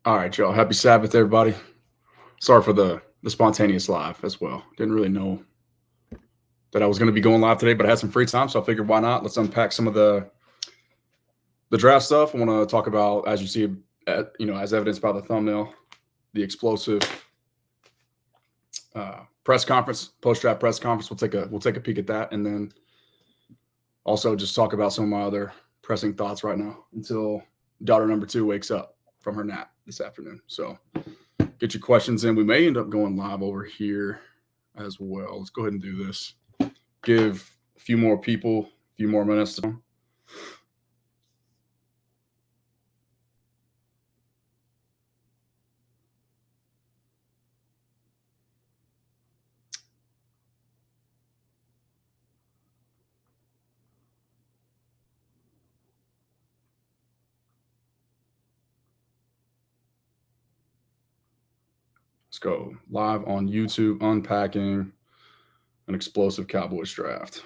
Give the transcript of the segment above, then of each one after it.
All right, y'all. Happy Sabbath, everybody. Sorry for the spontaneous live as well. Didn't really know that I was going to be going live today, but I had some free time, so I figured why not? Let's unpack some of the draft stuff. I want to talk about, as you see, as evidenced by the thumbnail, the explosive press conference, post-draft press conference. We'll take a peek at that, and then also just talk about some of my other pressing thoughts right now until daughter number 2 wakes up from her nap this afternoon. So get your questions in. We may end up going live over here as well. Let's go ahead and do this. Give a few more people a few more minutes. Let's go live on YouTube, unpacking an explosive Cowboys draft.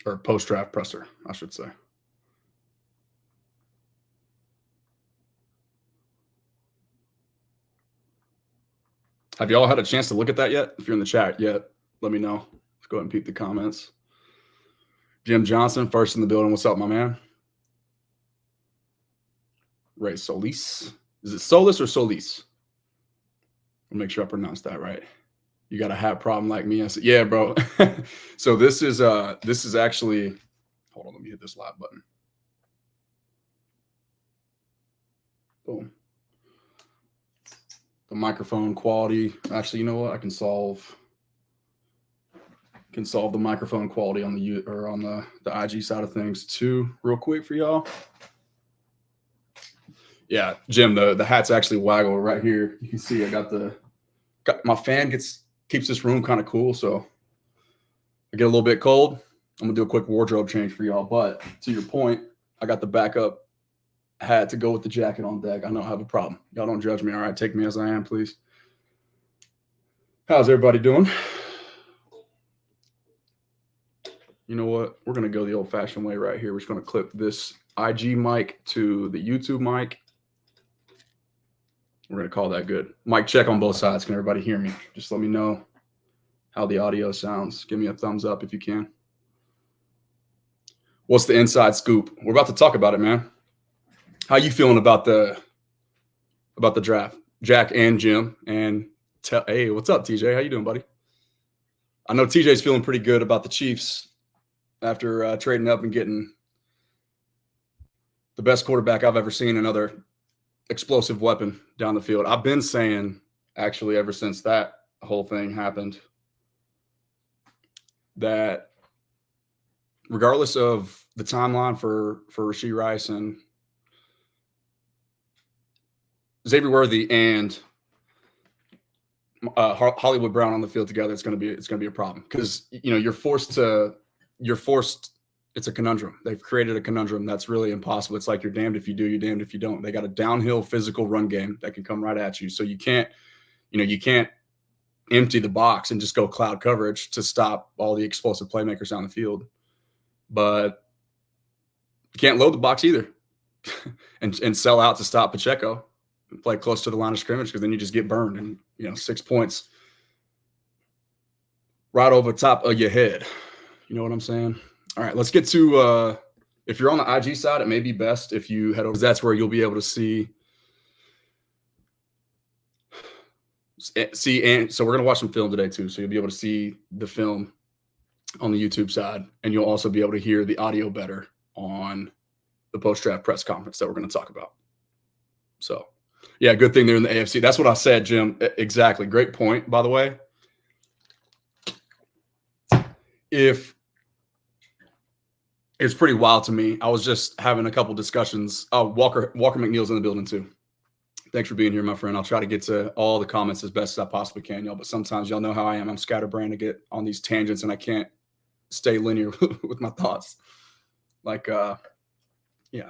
Or post-draft presser, I should say. Have y'all had a chance to look at that yet? If you're in the chat yet, let me know. Let's go ahead and peek the comments. Jim Johnson, first in the building. What's up, my man? Ray Solis. Is it Solis or Solis? I'll make sure I pronounce that right. You got a hat problem like me? I said, yeah, bro. So this is actually, hold on, let me hit this live button. Boom. The microphone quality. Actually, you know what? I can solve the microphone quality on the IG side of things too, real quick for y'all. Yeah, Jim, the hats actually waggle right here. You can see I got my fan keeps this room kind of cool, so I get a little bit cold. I'm gonna do a quick wardrobe change for y'all. But to your point, I got the backup hat to go with the jacket on deck. I don't have a problem. Y'all don't judge me, all right? Take me as I am, please. How's everybody doing? You know what? We're gonna go the old-fashioned way right here. We're just gonna clip this IG mic to the YouTube mic. We're going to call that good. Mic check on both sides. Can everybody hear me? Just let me know how the audio sounds. Give me a thumbs up if you can. What's the inside scoop? We're about to talk about it, man. How you feeling about the draft? Jack and Jim. And hey, what's up, TJ? How you doing, buddy? I know TJ's feeling pretty good about the Chiefs after trading up and getting the best quarterback I've ever seen, another explosive weapon down the field. I've been saying, actually, ever since that whole thing happened, that regardless of the timeline for Rashee Rice and Xavier Worthy and Hollywood Brown on the field together, it's going to be a problem because you're forced. It's a conundrum. They've created a conundrum that's really impossible. It's like you're damned if you do, you're damned if you don't. They got a downhill physical run game that can come right at you. So you can't empty the box and just go cloud coverage to stop all the explosive playmakers down the field. But you can't load the box either and sell out to stop Pacheco and play close to the line of scrimmage because then you just get burned and 6 points right over top of your head. You know what I'm saying? All right, let's get to if you're on the IG side, it may be best if you head over. That's where you'll be able to see. And so we're going to watch some film today too. So you'll be able to see the film on the YouTube side, and you'll also be able to hear the audio better on the post-draft press conference that we're going to talk about. So, yeah, good thing they're in the AFC. That's what I said, Jim. Exactly. Great point, by the way. It's pretty wild to me. I was just having a couple discussions. Oh, Walker McNeil's in the building too. Thanks for being here, my friend. I'll try to get to all the comments as best as I possibly can, y'all. But sometimes y'all know how I am. I'm scatterbrained to get on these tangents, and I can't stay linear with my thoughts. Like,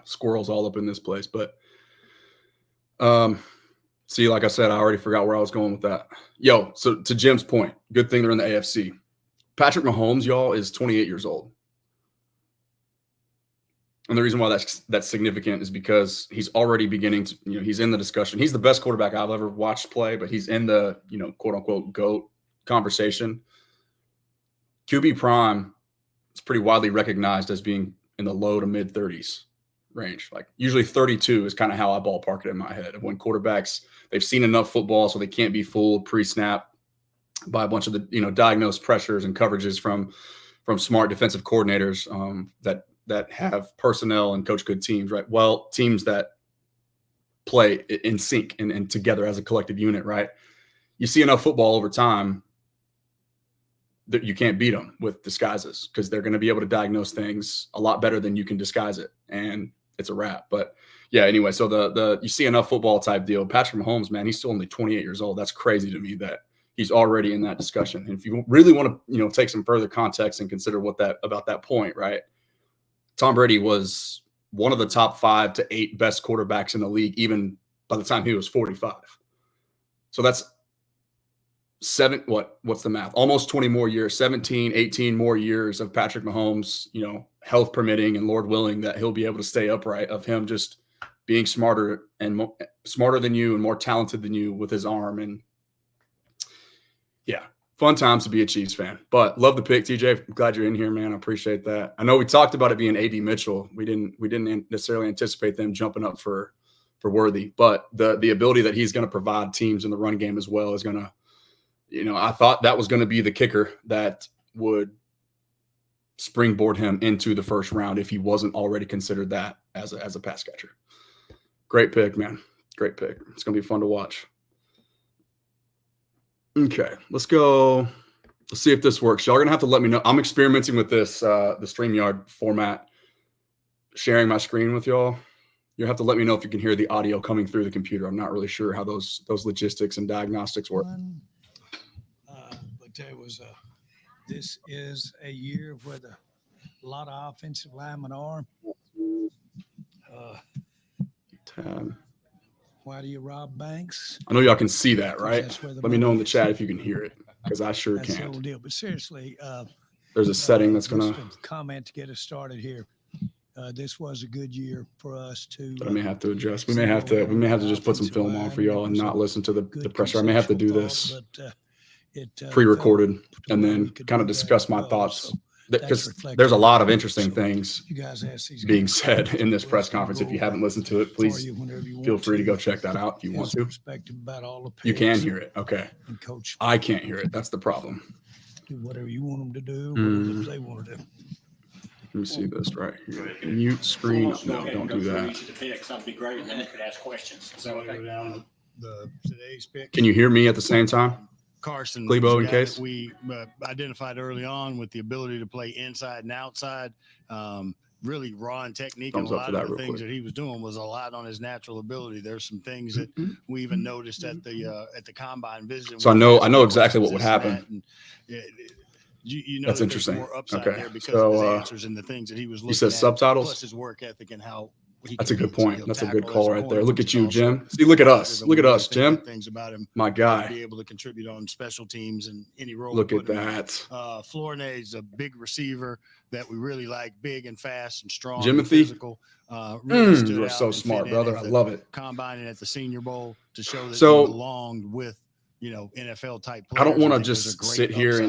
squirrels all up in this place. But see, like I said, I already forgot where I was going with that. Yo, so to Jim's point, good thing they're in the AFC. Patrick Mahomes, y'all, is 28 years old. And the reason why that's significant is because he's already beginning to, he's in the discussion. He's the best quarterback I've ever watched play, but he's in the, quote unquote GOAT conversation. QB prime is pretty widely recognized as being in the low to mid 30s range. Like usually 32 is kind of how I ballpark it in my head. When quarterbacks, they've seen enough football so they can't be fooled pre-snap by a bunch of the, diagnosed pressures and coverages from smart defensive coordinators that have personnel and coach good teams, right? Well, teams that play in sync and together as a collective unit, right? You see enough football over time that you can't beat them with disguises because they're going to be able to diagnose things a lot better than you can disguise it. And it's a wrap. But yeah, anyway, so you see enough football type deal. Patrick Mahomes, man, he's still only 28 years old. That's crazy to me that he's already in that discussion. And if you really want to, take some further context and consider about that point, right? Tom Brady was one of the top 5 to 8 best quarterbacks in the league, even by the time he was 45. So that's what's the math? Almost 20 more years, 17, 18 more years of Patrick Mahomes, health permitting and Lord willing that he'll be able to stay upright, of him just being smarter than you and more talented than you with his arm. And yeah, fun times to be a Chiefs fan. But love the pick, TJ. I'm glad you're in here, man. I appreciate that. I know we talked about it being AD Mitchell. We didn't necessarily anticipate them jumping up for Worthy, but the ability that he's going to provide teams in the run game as well is going to, I thought that was going to be the kicker that would springboard him into the first round if he wasn't already considered that as a pass catcher. Great pick, man. Great pick. It's going to be fun to watch. Okay, let's go. Let's see if this works. Y'all are going to have to let me know. I'm experimenting with this, the StreamYard format, sharing my screen with y'all. You'll have to let me know if you can hear the audio coming through the computer. I'm not really sure how those logistics and diagnostics work. But this is a year where a lot of offensive linemen are. Tab. Why do you rob banks? I know y'all can see that, right? Let me know in the chat if you can hear it, because I sure can't. That's the whole deal. But seriously, there's a setting that's going to comment to get us started here. This was a good year for us to. I may have to adjust. We may have to just put some film on for y'all and not listen to the pressure. I may have to do this pre-recorded and then kind of discuss my thoughts, because there's a lot of interesting things being said in this press conference. If you haven't listened to it, please feel free to go check that out if you want to. You can hear it. Okay. I can't hear it. That's the problem. Do whatever you want them to do, whatever they want to do. Let me see this right here. Mute screen. No, don't do that. That'd be great, and then you could ask questions. So Today's pick. Can you hear me at the same time? Carson, Glebo, in case we identified early on with the ability to play inside and outside, really raw in technique. And a lot of the things that he was doing was a lot on his natural ability. There's some things that we even noticed at the combine visit. So I know exactly what would happen. That's interesting. More upside okay, there because of his answers and the things that he was looking you said at, subtitles. Plus his work ethic and how. That's a good point. That's a good call right there. Look at you, Jim. See, look at us. Look at us, Jim. Things about him. My guy. Be able to contribute on special teams and any role. Look at that. Flournay's a big receiver that we really like, big and fast and strong. Jimothy. And physical. Really you are so smart, brother. I love it. Combining at the Senior Bowl to show that so, he belonged with, NFL type players. I don't want to just sit here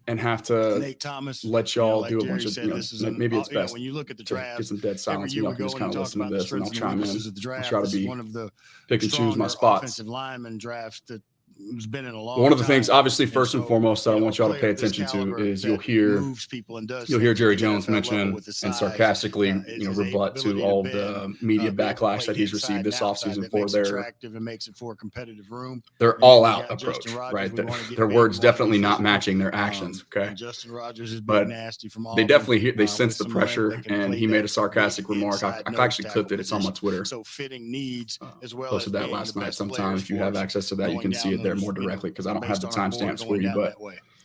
and have to Nate Thomas, let y'all like do a Jerry bunch of, said, maybe it's best when you look at the draft, get some dead silence. Y'all can just kind of listen to this and I'll chime in. I'll try to be one of the pick and choose my spots. Offensive lineman draft that has been in a long one of the time. things, obviously, first and foremost, that I want y'all to pay attention to is you'll hear Jerry Jones mention and sarcastically, rebut to all the media backlash that he's received this offseason for their all-out approach, right? Their words definitely not matching their actions. Okay, Justin Rogers is but nasty from they definitely sense the pressure, and he made a sarcastic remark. I actually clipped it. It's on my Twitter. So fitting needs as well. Posted that last night. Sometimes if you have access to that, you can see it there more directly because I don't have the timestamps for you. But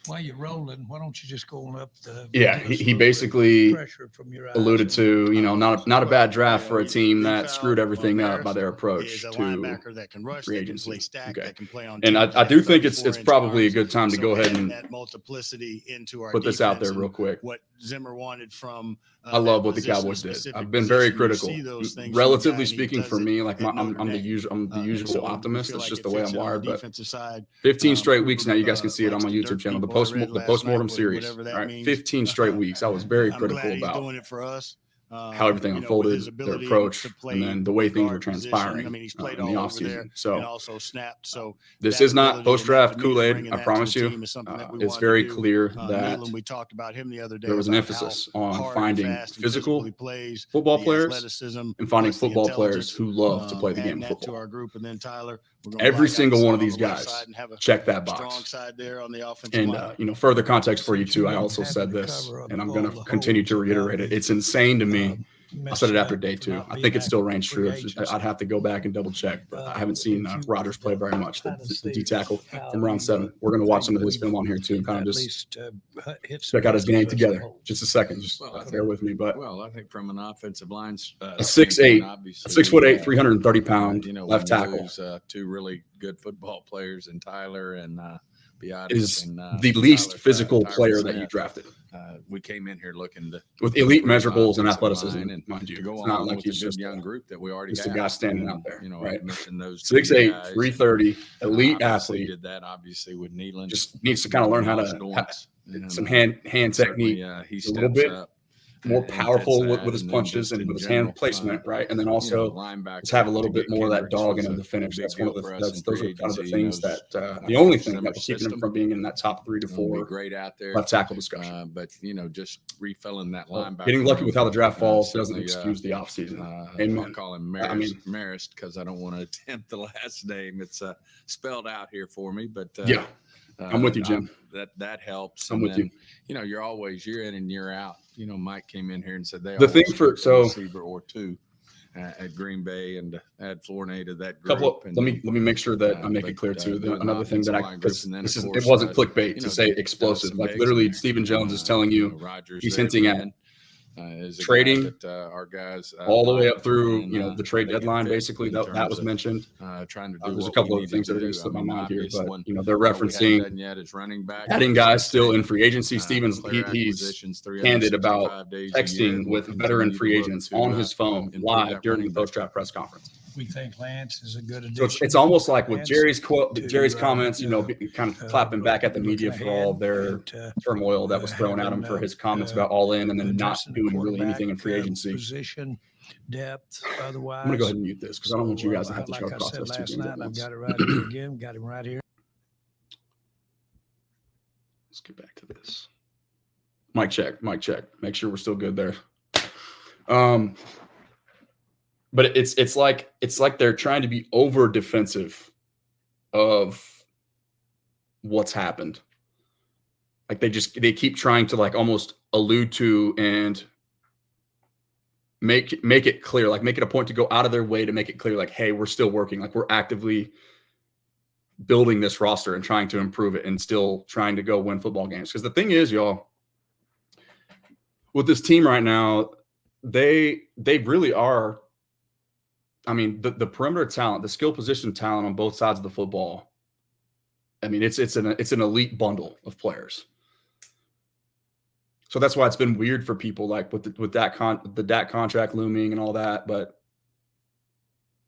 While you're rolling, why don't you just go on up the? Yeah, give us a he little bit of basically pressure from your eyes alluded and- to, not a bad draft for a The- team the that foul screwed everything on up by their Maris approach is a to linebacker that can rush, free that can play agency. stack, Okay. that can play on And teams I that do have think it's 34-inch probably a arms. good time to So go ahead adding and that multiplicity into our put this out there defense real and quick. what Zimmer wanted from I love what the that Cowboys did. position, I've been very specific critical. position. You see those things from the Relatively guy, and he speaking, does for it me, like at Notre I'm the Dame. usual And usual so we optimist. feel That's like just it the way fits I'm in on wired. the But defensive side. 15 straight Cooper, weeks now. You guys can see it on likes my the dirt YouTube channel. The people. I read last postmortem night, series. whatever that All right, means. 15 straight weeks. I was very I'm critical glad he's about doing it for us. how everything With unfolded, his their ability approach, to play and then the way the things were guard position. transpiring I mean, he's played in the all over there offseason. and So also snapped. So this that is not ability and that post-draft demeanor, Kool-Aid. bringing I that to promise the you. team is something that we It's wanted to very do. clear that Nealon, we talked about him the other day. there was an about emphasis how on hard and finding fast and physical physical he plays, football the players athleticism, and finding plus the football players intelligence. who love to play the game Adding of that to football. our group, and then Tyler, we're going Every single one of these guys side and have a check that strong box. side there on the offensive And line. further context for you Since you too. I didn't also happen said to this, cover up and I'm all going the to continue holes to about reiterate it. the, It's insane to me. I said it messed after up day for 2. not I being think it still active in reigns free true. agency. I'd have to go back and double check, but I haven't seen If you Rodgers play very much. kinda The see D tackle how from round you, 7. We're going to watch think some of his we've film on here too, and kind of at just least hit some check out his pieces game of some together. holes. Just a second, just Well, bear with me. But Well, I think from an offensive line, a 6'8", obviously, 6'8", 330 pound when left you tackle lose, two really good football players in Tyler and Biotis is and, the least Tyler- physical Tyron player that you Smith. drafted We came in here looking to with elite improve the measurables and offensive athleticism, line and mind you. to go It's on not like with a he's good just young group that we already just a have. guy standing And, out there, I right? mentioned those 6'8", guys. 330, elite Obviously athlete. did that obviously with Nealon. Just needs to kind of learn how Lost to Dorrance, and, some hand certainly, technique, he a little steps bit up more and powerful fits with that, his and then punches just and in with his general, hand placement, right? And then also linebacker just have a little to bit get more of that Kendricks dog was in a the finish. big That's one of deal the for us in those free are kind of the agency. He things knows, that the only thing that Zimmer's were keeping him system. from being in that top 3 to He'll be 4 great out there. left tackle discussion. But just refilling that Well, linebacker. getting lucky with how the draft falls doesn't certainly, excuse the offseason. I'll Amen. call him I mean- Marist because I don't want to attempt the last name. It's spelled out here for me, but Yeah, I'm with you, Jim. That helps. I'm And with then, you. You're always year in and year out. Mike came in here and said they The thing always for- took a so- receiver or two at Green Bay and add Flournoy to that group. Couple. And Let me make sure that I make but, it clear too. doing the Another thing that offensive line group, because and then, this of is course, it wasn't clickbait to say Dallas explosive. and Like Diggs literally, in there. Stephen Jones is telling you Rodgers he's there hinting at again, is a guy trading that, our guys all the way like, up through and, the trade they can deadline. fit Basically, in that terms was of, mentioned. trying to do There's a what couple we of things that needed are going to to do. slip my mind here, obvious but one they're we haven't referencing done yet is running back. adding We're guys still in saying, free agency. Stevens player he's acquisitions, candid about 365 days a year, texting and we'll with veteran continue to free look agents to, on his phone improve live that during the running back. post-draft press conference. We think Lance is a good So addition. it's almost like with Lance Jerry's quote, to, Jerry's comments, kind of clapping back at the media looking for all ahead their and, turmoil that was thrown at him for his comments about all in and then not addressing the doing really anything in free quarterback, agency. Position, depth, otherwise. I'm gonna go ahead and mute this because I don't want you So, guys to have to like try to I process said two last things night, at I've once. got it right here again. Got him right here. Let's get back to this. Mic check. Make sure we're still good there. But it's like they're trying to be over defensive of what's happened. Like they keep trying to like almost allude to and make it clear, like make it a point to go out of their way to make it clear, like, hey, we're still working, like we're actively building this roster and trying to improve it and still trying to go win football games. Because the thing is, y'all, with this team right now, they really are. I mean, the perimeter talent, the skill position talent on both sides of the football. I mean, it's an elite bundle of players. So that's why it's been weird for people, like with the Dak contract looming and all that. But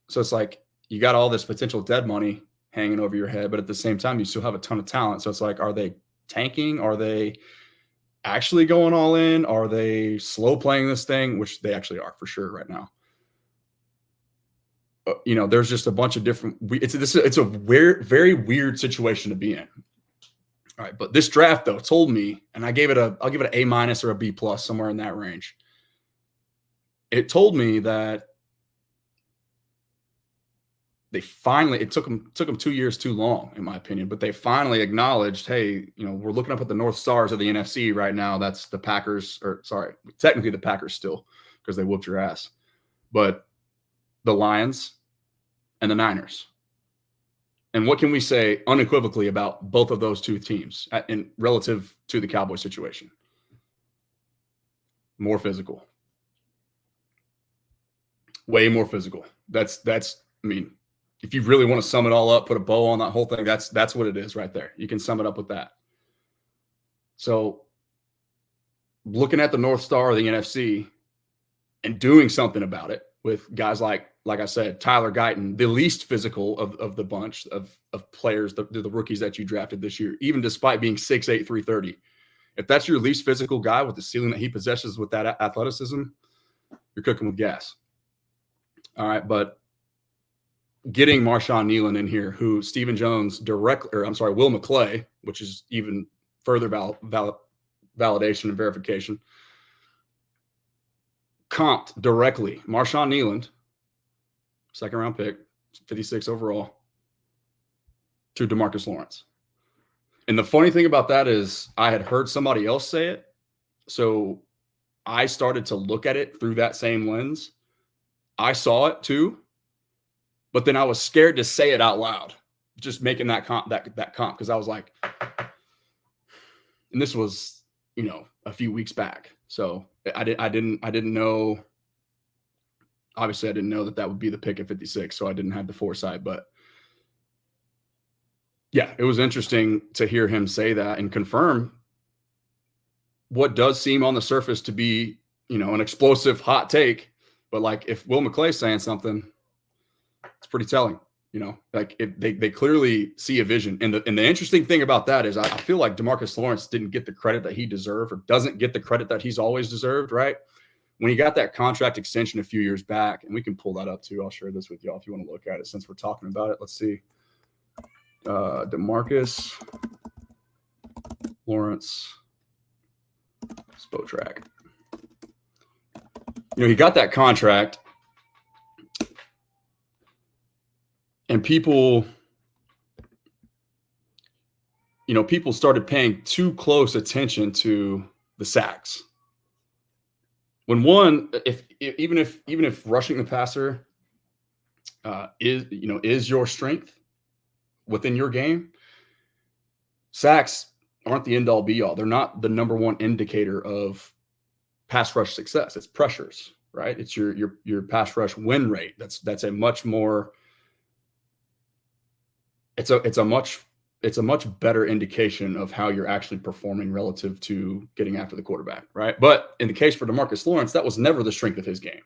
so it's like you got all this potential dead money hanging over your head, but at the same time, you still have a ton of talent. So it's like, are they tanking? Are they actually going all in? Are they slow playing this thing? Which they actually are for sure right now. There's just a bunch of different. It's a weird, very weird situation to be in. All right, but this draft though told me, and I'll give it an A- or a B+ somewhere in that range. It told me that they finally. It took them 2 years too long, in my opinion, but they finally acknowledged, hey, we're looking up at the North Stars of the NFC right now. That's the Packers, or sorry, technically the Packers still, because they whooped your ass, but the Lions and the Niners. And what can we say unequivocally about both of those two teams in relative to the Cowboys situation? More physical. Way more physical. That's I mean, if you really want to sum it all up, put a bow on that whole thing, that's what it is right there. You can sum it up with that. So looking at the North Star of the NFC and doing something about it with guys like I said, Tyler Guyton, the least physical of the bunch of players, the rookies that you drafted this year, even despite being 6'8", 330. If that's your least physical guy with the ceiling that he possesses with that athleticism, you're cooking with gas. All right, but getting Marshawn Kneeland in here, who Stephen Jones Will McClay, which is even further validation and verification, comped directly Marshawn Kneeland, second-round pick, 56 overall, to Demarcus Lawrence. And the funny thing about that is I had heard somebody else say it, so I started to look at it through that same lens. I saw it too, but then I was scared to say it out loud, just making that comp, because I was like, and this was, a few weeks back. So I didn't know. Obviously, I didn't know that would be the pick at 56, so I didn't have the foresight. But yeah, it was interesting to hear him say that and confirm what does seem on the surface to be, an explosive hot take. But like if Will McClay's saying something, it's pretty telling. They clearly see a vision. And the interesting thing about that is I feel like Demarcus Lawrence didn't get the credit that he deserved, or doesn't get the credit that he's always deserved, right? When he got that contract extension a few years back, and we can pull that up too. I'll share this with y'all if you want to look at it since we're talking about it. Let's see. Demarcus Lawrence Spotrac. He got that contract, and people started paying too close attention to the sacks. When even if rushing the passer is your strength within your game, sacks aren't the end all be all. They're not the number one indicator of pass rush success. It's pressures, right? It's your pass rush win rate. That's a much more. It's a much better indication of how you're actually performing relative to getting after the quarterback, right? But in the case for Demarcus Lawrence, that was never the strength of his game.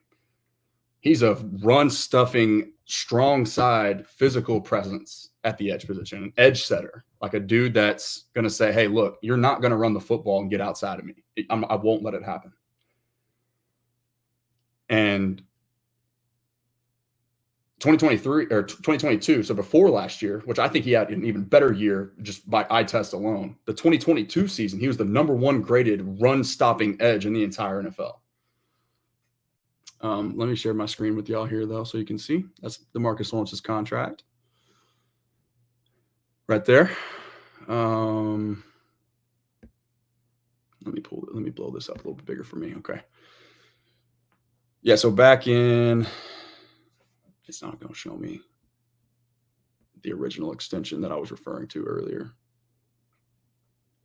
He's a run-stuffing, strong side, physical presence at the edge position, an edge setter, like a dude that's going to say, hey, look, you're not going to run the football and get outside of me. I won't let it happen. And 2023 or 2022, so before last year, which I think he had an even better year just by eye test alone, the 2022 season, he was the number one graded run-stopping edge in the entire NFL. Let me share my screen with y'all here, though, so you can see. That's Demarcus Lawrence's contract right there. Let me blow this up a little bit bigger for me. Okay. Yeah, so back in, it's not going to show me the original extension that I was referring to earlier.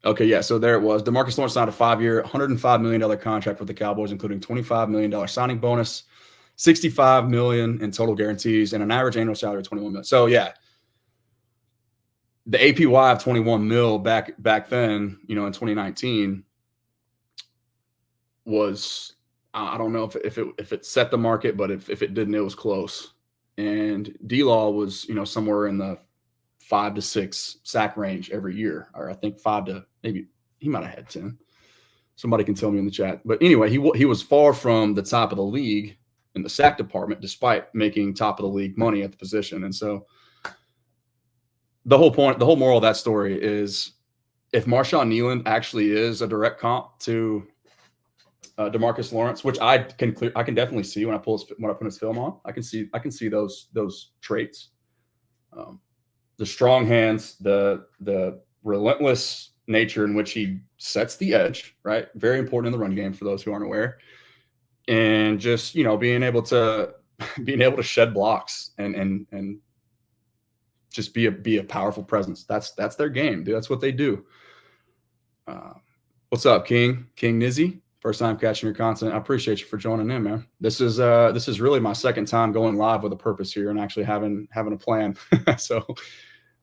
Okay, yeah, so there it was. Demarcus Lawrence signed a 5-year, $105 million contract with the Cowboys, including $25 million signing bonus, $65 million in total guarantees, and an average annual salary of $21 million. So, yeah, the APY of $21 million back then, in 2019 was, I don't know if it set the market, but if it didn't, it was close. And D-Law was, somewhere in the 5 to 6 sack range every year, or I think 5 to maybe he might have had 10. Somebody can tell me in the chat. But anyway, he was far from the top of the league in the sack department, despite making top of the league money at the position. And so the whole moral of that story is if Marshawn Kneeland actually is a direct comp to Demarcus Lawrence, which I can definitely see when I put his film on. I can see those traits. The strong hands, the relentless nature in which he sets the edge, right? Very important in the run game for those who aren't aware. And just, being able to shed blocks and just be a powerful presence. That's their game, dude. That's what they do. What's up, King Nizzy? First time catching your content. I appreciate you for joining in, man. This is really my second time going live with a purpose here and actually having a plan. So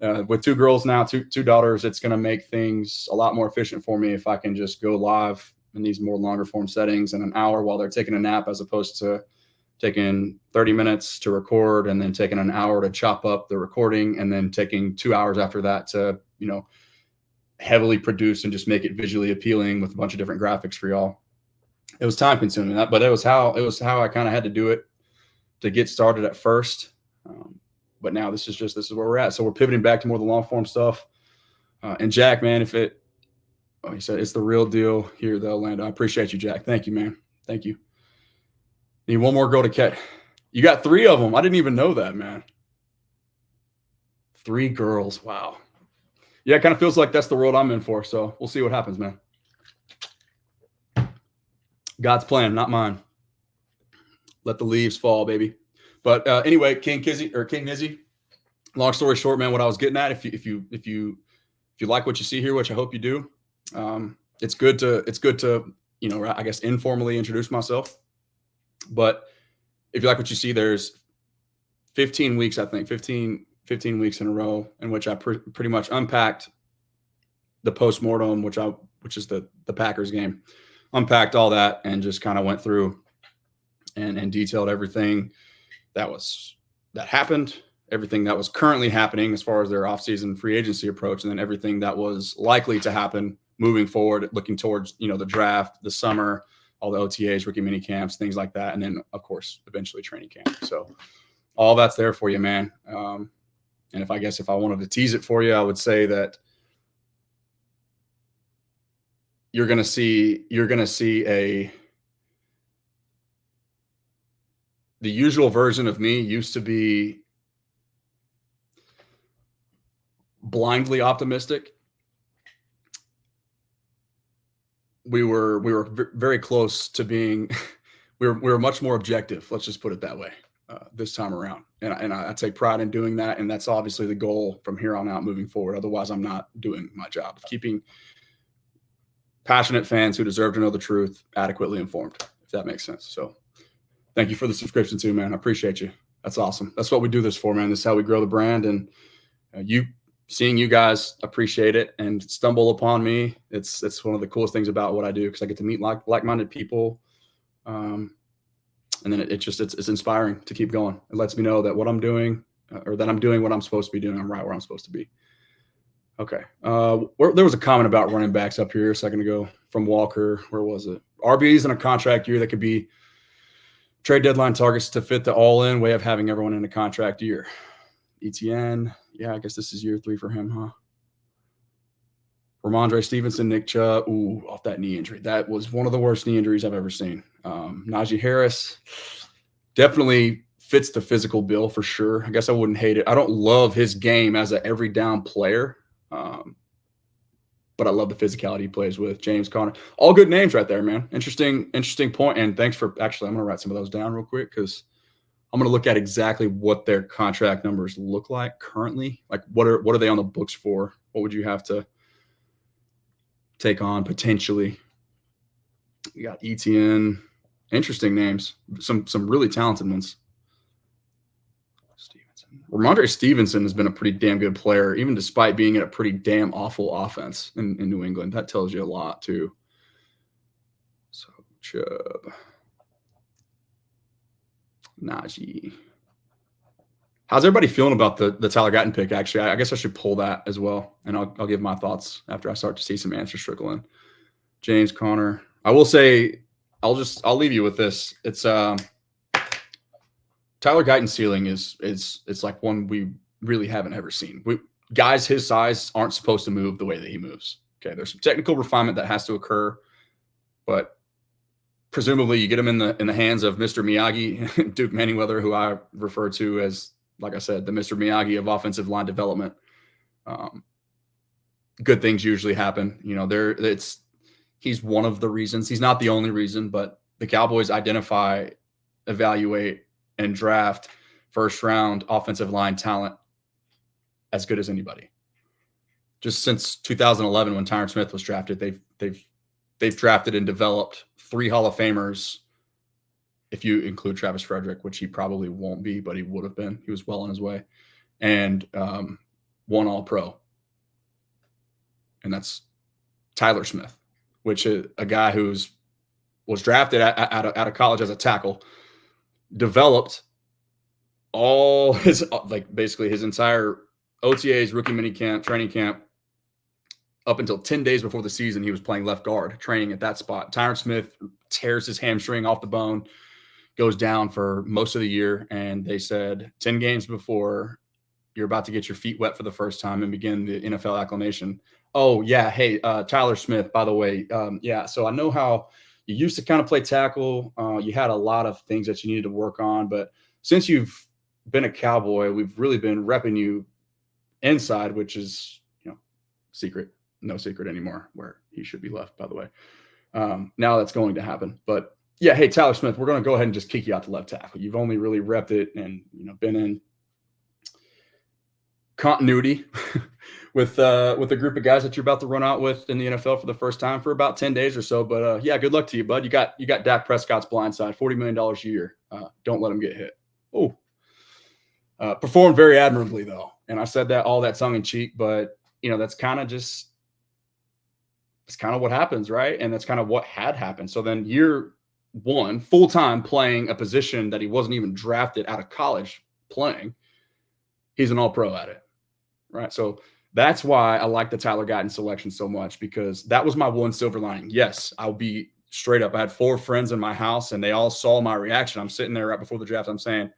with 2 girls now, two daughters, it's going to make things a lot more efficient for me if I can just go live in these more longer form settings in an hour while they're taking a nap, as opposed to taking 30 minutes to record and then taking an hour to chop up the recording and then taking 2 hours after that to, heavily produce and just make it visually appealing with a bunch of different graphics for y'all. It was time consuming, but it was how I kind of had to do it to get started at first. But now this is where we're at. So we're pivoting back to more of the long form stuff. And Jack, man, he said it's the real deal here, though, Lando. I appreciate you, Jack. Thank you, man. Thank you. Need one more girl to catch. You got 3 of them. I didn't even know that, man. 3 girls. Wow. Yeah, it kind of feels like that's the world I'm in for. So we'll see what happens, man. God's plan, not mine. Let the leaves fall, baby. But anyway, King Nizzy. Long story short, man, what I was getting at, if you like what you see here, which I hope you do, it's good to I guess informally introduce myself. But if you like what you see, there's 15 weeks, I think, 15 weeks in a row in which I pretty much unpacked the postmortem, which is the Packers game, unpacked all that and just kind of went through and detailed everything that happened, everything that was currently happening as far as their offseason free agency approach, and then everything that was likely to happen moving forward, looking towards, the draft, the summer, all the OTAs, rookie mini camps, things like that. And then of course, eventually training camp. So all that's there for you, man. And if I wanted to tease it for you, I would say that you're going to see the usual version of me used to be blindly optimistic. We were very close to being, we were much more objective. Let's just put it that way. This time around. And I take pride in doing that. And that's obviously the goal from here on out moving forward. Otherwise, I'm not doing my job of keeping passionate fans who deserve to know the truth adequately informed, if that makes sense. So thank you for the subscription too, man. I appreciate you. That's awesome. That's what we do this for, man. This is how we grow the brand. And seeing you guys appreciate it and stumble upon me. It's one of the coolest things about what I do, because I get to meet like-minded people. And then it's inspiring to keep going. It lets me know that what I'm doing, or that I'm doing what I'm supposed to be doing. I'm right where I'm supposed to be. Okay. There was a comment about running backs up here a second ago from Walker. Where was it? RBs in a contract year that could be trade deadline targets to fit the all-in way of having everyone in a contract year. ETN. Yeah, I guess this is year 3 for him, huh? Ramondre Stevenson, Nick Chubb, off that knee injury. That was one of the worst knee injuries I've ever seen. Najee Harris definitely fits the physical bill for sure. I guess I wouldn't hate it. I don't love his game as an every down player, but I love the physicality he plays with. James Conner. All good names right there, man. Interesting point. And thanks for actually, I'm going to write some of those down real quick because I'm going to look at exactly what their contract numbers look like currently. Like what are they on the books for? What would you have to take on potentially? We got ETN. Interesting names. Some really talented ones. Ramondre Stevenson has been a pretty damn good player, even despite being in a pretty damn awful offense in New England. That tells you a lot too. So Chubb, Najee. How's everybody feeling about the Tyler Guyton pick? Actually, I guess I should pull that as well, and I'll give my thoughts after I start to see some answers trickle in. James Conner. I will say, I'll leave you with this. It's Tyler Guyton's ceiling is like one we really haven't ever seen. Guys his size aren't supposed to move the way that he moves. Okay, there's some technical refinement that has to occur, but presumably you get him in the hands of Mr. Miyagi, Duke Manyweather, who I refer to as, like I said, the Mr. Miyagi of offensive line development. Good things usually happen. He's one of the reasons. He's not the only reason, but the Cowboys identify, evaluate, and draft first-round offensive line talent as good as anybody. Just since 2011, when Tyron Smith was drafted, they've drafted and developed 3 Hall of Famers. If you include Travis Frederick, which he probably won't be, but he would have been. He was well on his way. And 1 All-Pro. And that's Tyler Smith, which is a guy was drafted out of college as a tackle, developed all his, basically his entire OTAs, rookie minicamp, training camp, up until 10 days before the season. He was playing left guard, training at that spot. Tyron Smith tears his hamstring off the bone, goes down for most of the year. And they said 10 games before you're about to get your feet wet for the first time and begin the NFL acclimation. Oh, yeah. Hey, Tyler Smith, by the way. Yeah. So I know how you used to kind of play tackle. You had a lot of things that you needed to work on. But since you've been a Cowboy, we've really been repping you inside, which is, secret. No secret anymore, where he should be left, by the way. Now that's going to happen. But yeah, hey, Tyler Smith, we're going to go ahead and just kick you out to left tackle. You've only really repped it and, been in continuity with a group of guys that you're about to run out with in the NFL for the first time for about 10 days or so. But yeah, good luck to you, bud. You got Dak Prescott's blind side, $40 million a year. Don't let him get hit. Oh, performed very admirably though. And I said that all that tongue in cheek, but that's kind of just, it's kind of what happens, right? And that's kind of what had happened. So then year 1, full-time playing a position that he wasn't even drafted out of college playing, he's an All-Pro at it, right? So that's why I like the Tyler Guyton selection so much, because that was my one silver lining. Yes, I'll be straight up. I had 4 friends in my house, and they all saw my reaction. I'm sitting there right before the draft. I'm saying,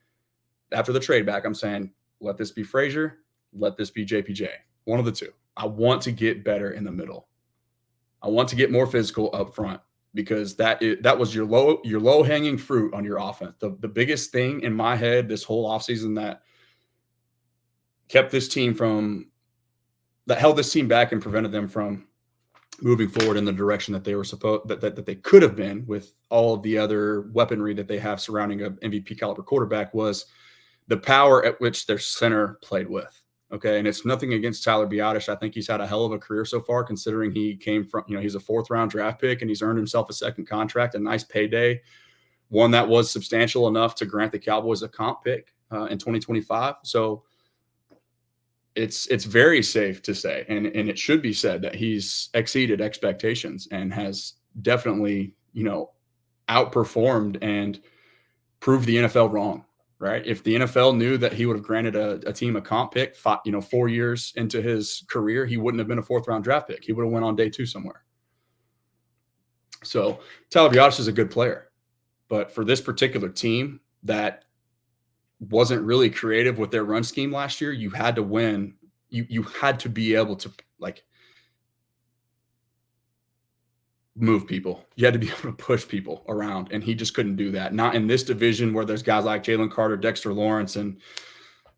after the trade back, I'm saying, let this be Frazier, let this be JPJ. One of the two. I want to get better in the middle. I want to get more physical up front, because that was your low hanging fruit on your offense. The biggest thing in my head this whole offseason that kept this team that held this team back and prevented them from moving forward in the direction that they were that they could have been with all of the other weaponry that they have surrounding an MVP caliber quarterback, was the power at which their center played with. Okay. And it's nothing against Tyler Biadasz. I think he's had a hell of a career so far, considering he came from, he's a 4th round draft pick, and he's earned himself a second contract, a nice payday, one that was substantial enough to grant the Cowboys a comp pick in 2025. So it's very safe to say, and it should be said, that he's exceeded expectations and has definitely, outperformed and proved the NFL wrong. Right. If the NFL knew that he would have granted a team a comp pick, 4 years into his career, he wouldn't have been a 4th round draft pick. He would have went on day 2 somewhere. So Tyler Biadasz is a good player, but for this particular team that wasn't really creative with their run scheme last year, you had to win. You had to be able to move people. You had to be able to push people around, and he just couldn't do that. Not in this division where there's guys like Jalen Carter, Dexter Lawrence, and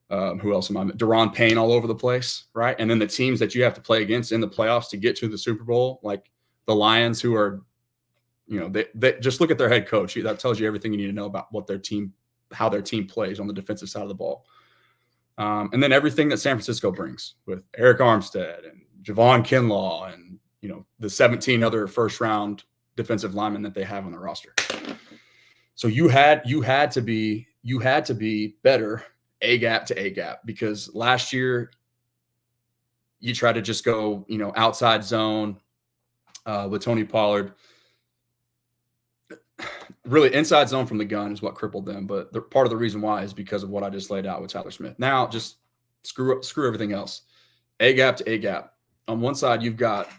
who else am I? Daron Payne all over the place, right? And then the teams that you have to play against in the playoffs to get to the Super Bowl, like the Lions, who are, they just look at their head coach. That tells you everything you need to know about how their team plays on the defensive side of the ball. And then everything that San Francisco brings with Eric Armstead and Javon Kinlaw and the 17 other 1st round defensive linemen that they have on the roster. So you had to be better A gap to A gap, because last year you tried to just go, outside zone with Tony Pollard. Really, inside zone from the gun is what crippled them. But part of the reason why is because of what I just laid out with Tyler Smith. Now just screw everything else. A gap to A gap. On one side, you've got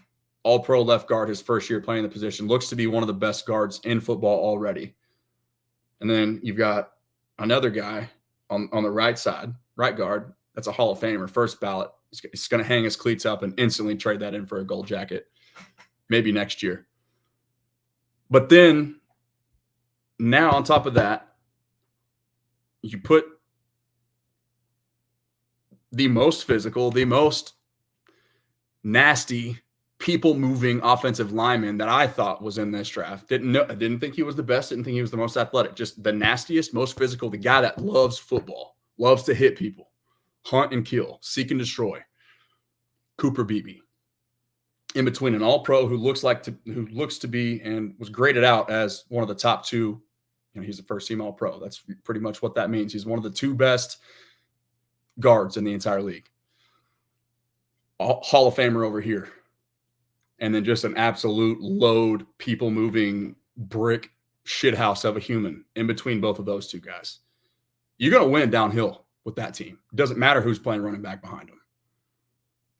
All-Pro left guard, his first year playing the position, looks to be one of the best guards in football already. And then you've got another guy on the right side, right guard, that's a Hall of Famer, first ballot. He's going to hang his cleats up and instantly trade that in for a gold jacket, maybe next year. But then now on top of that, you put the most physical, the most nasty, people-moving offensive lineman that I thought was in this draft. Didn't think he was the best. Didn't think he was the most athletic. Just the nastiest, most physical, the guy that loves football, loves to hit people. hunt and kill, seek and destroy. Cooper Beebe. In between an all-pro who looks to be and was graded out as one of the top two. He's the first team all-pro. That's pretty much what that means. He's one of the two best guards in the entire league. Hall of Famer over here. And then just an absolute load, people-moving brick shithouse of a human in between both of those two guys. You're going to win downhill with that team. It doesn't matter who's playing running back behind them.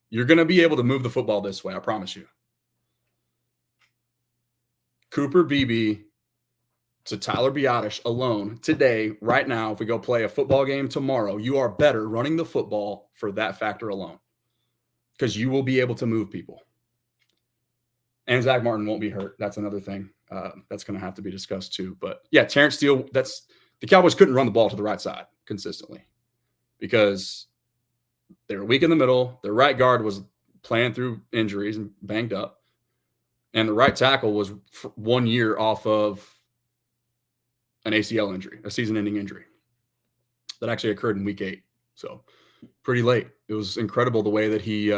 You're going to be able to move the football this way, I promise you. Cooper Beebe to Tyler Biadasz alone today, right now, if we go play a football game tomorrow, you are better running the football for that factor alone because you will be able to move people. And Zach Martin won't be hurt. That's another thing that's going to have to be discussed too. But yeah, Terrence Steele, the Cowboys couldn't run the ball to the right side consistently because they were weak in the middle. Their right guard was playing through injuries and banged up. And the right tackle was 1 year off of an ACL injury, a season-ending injury that actually occurred in week 8. So pretty late. It was incredible the way that he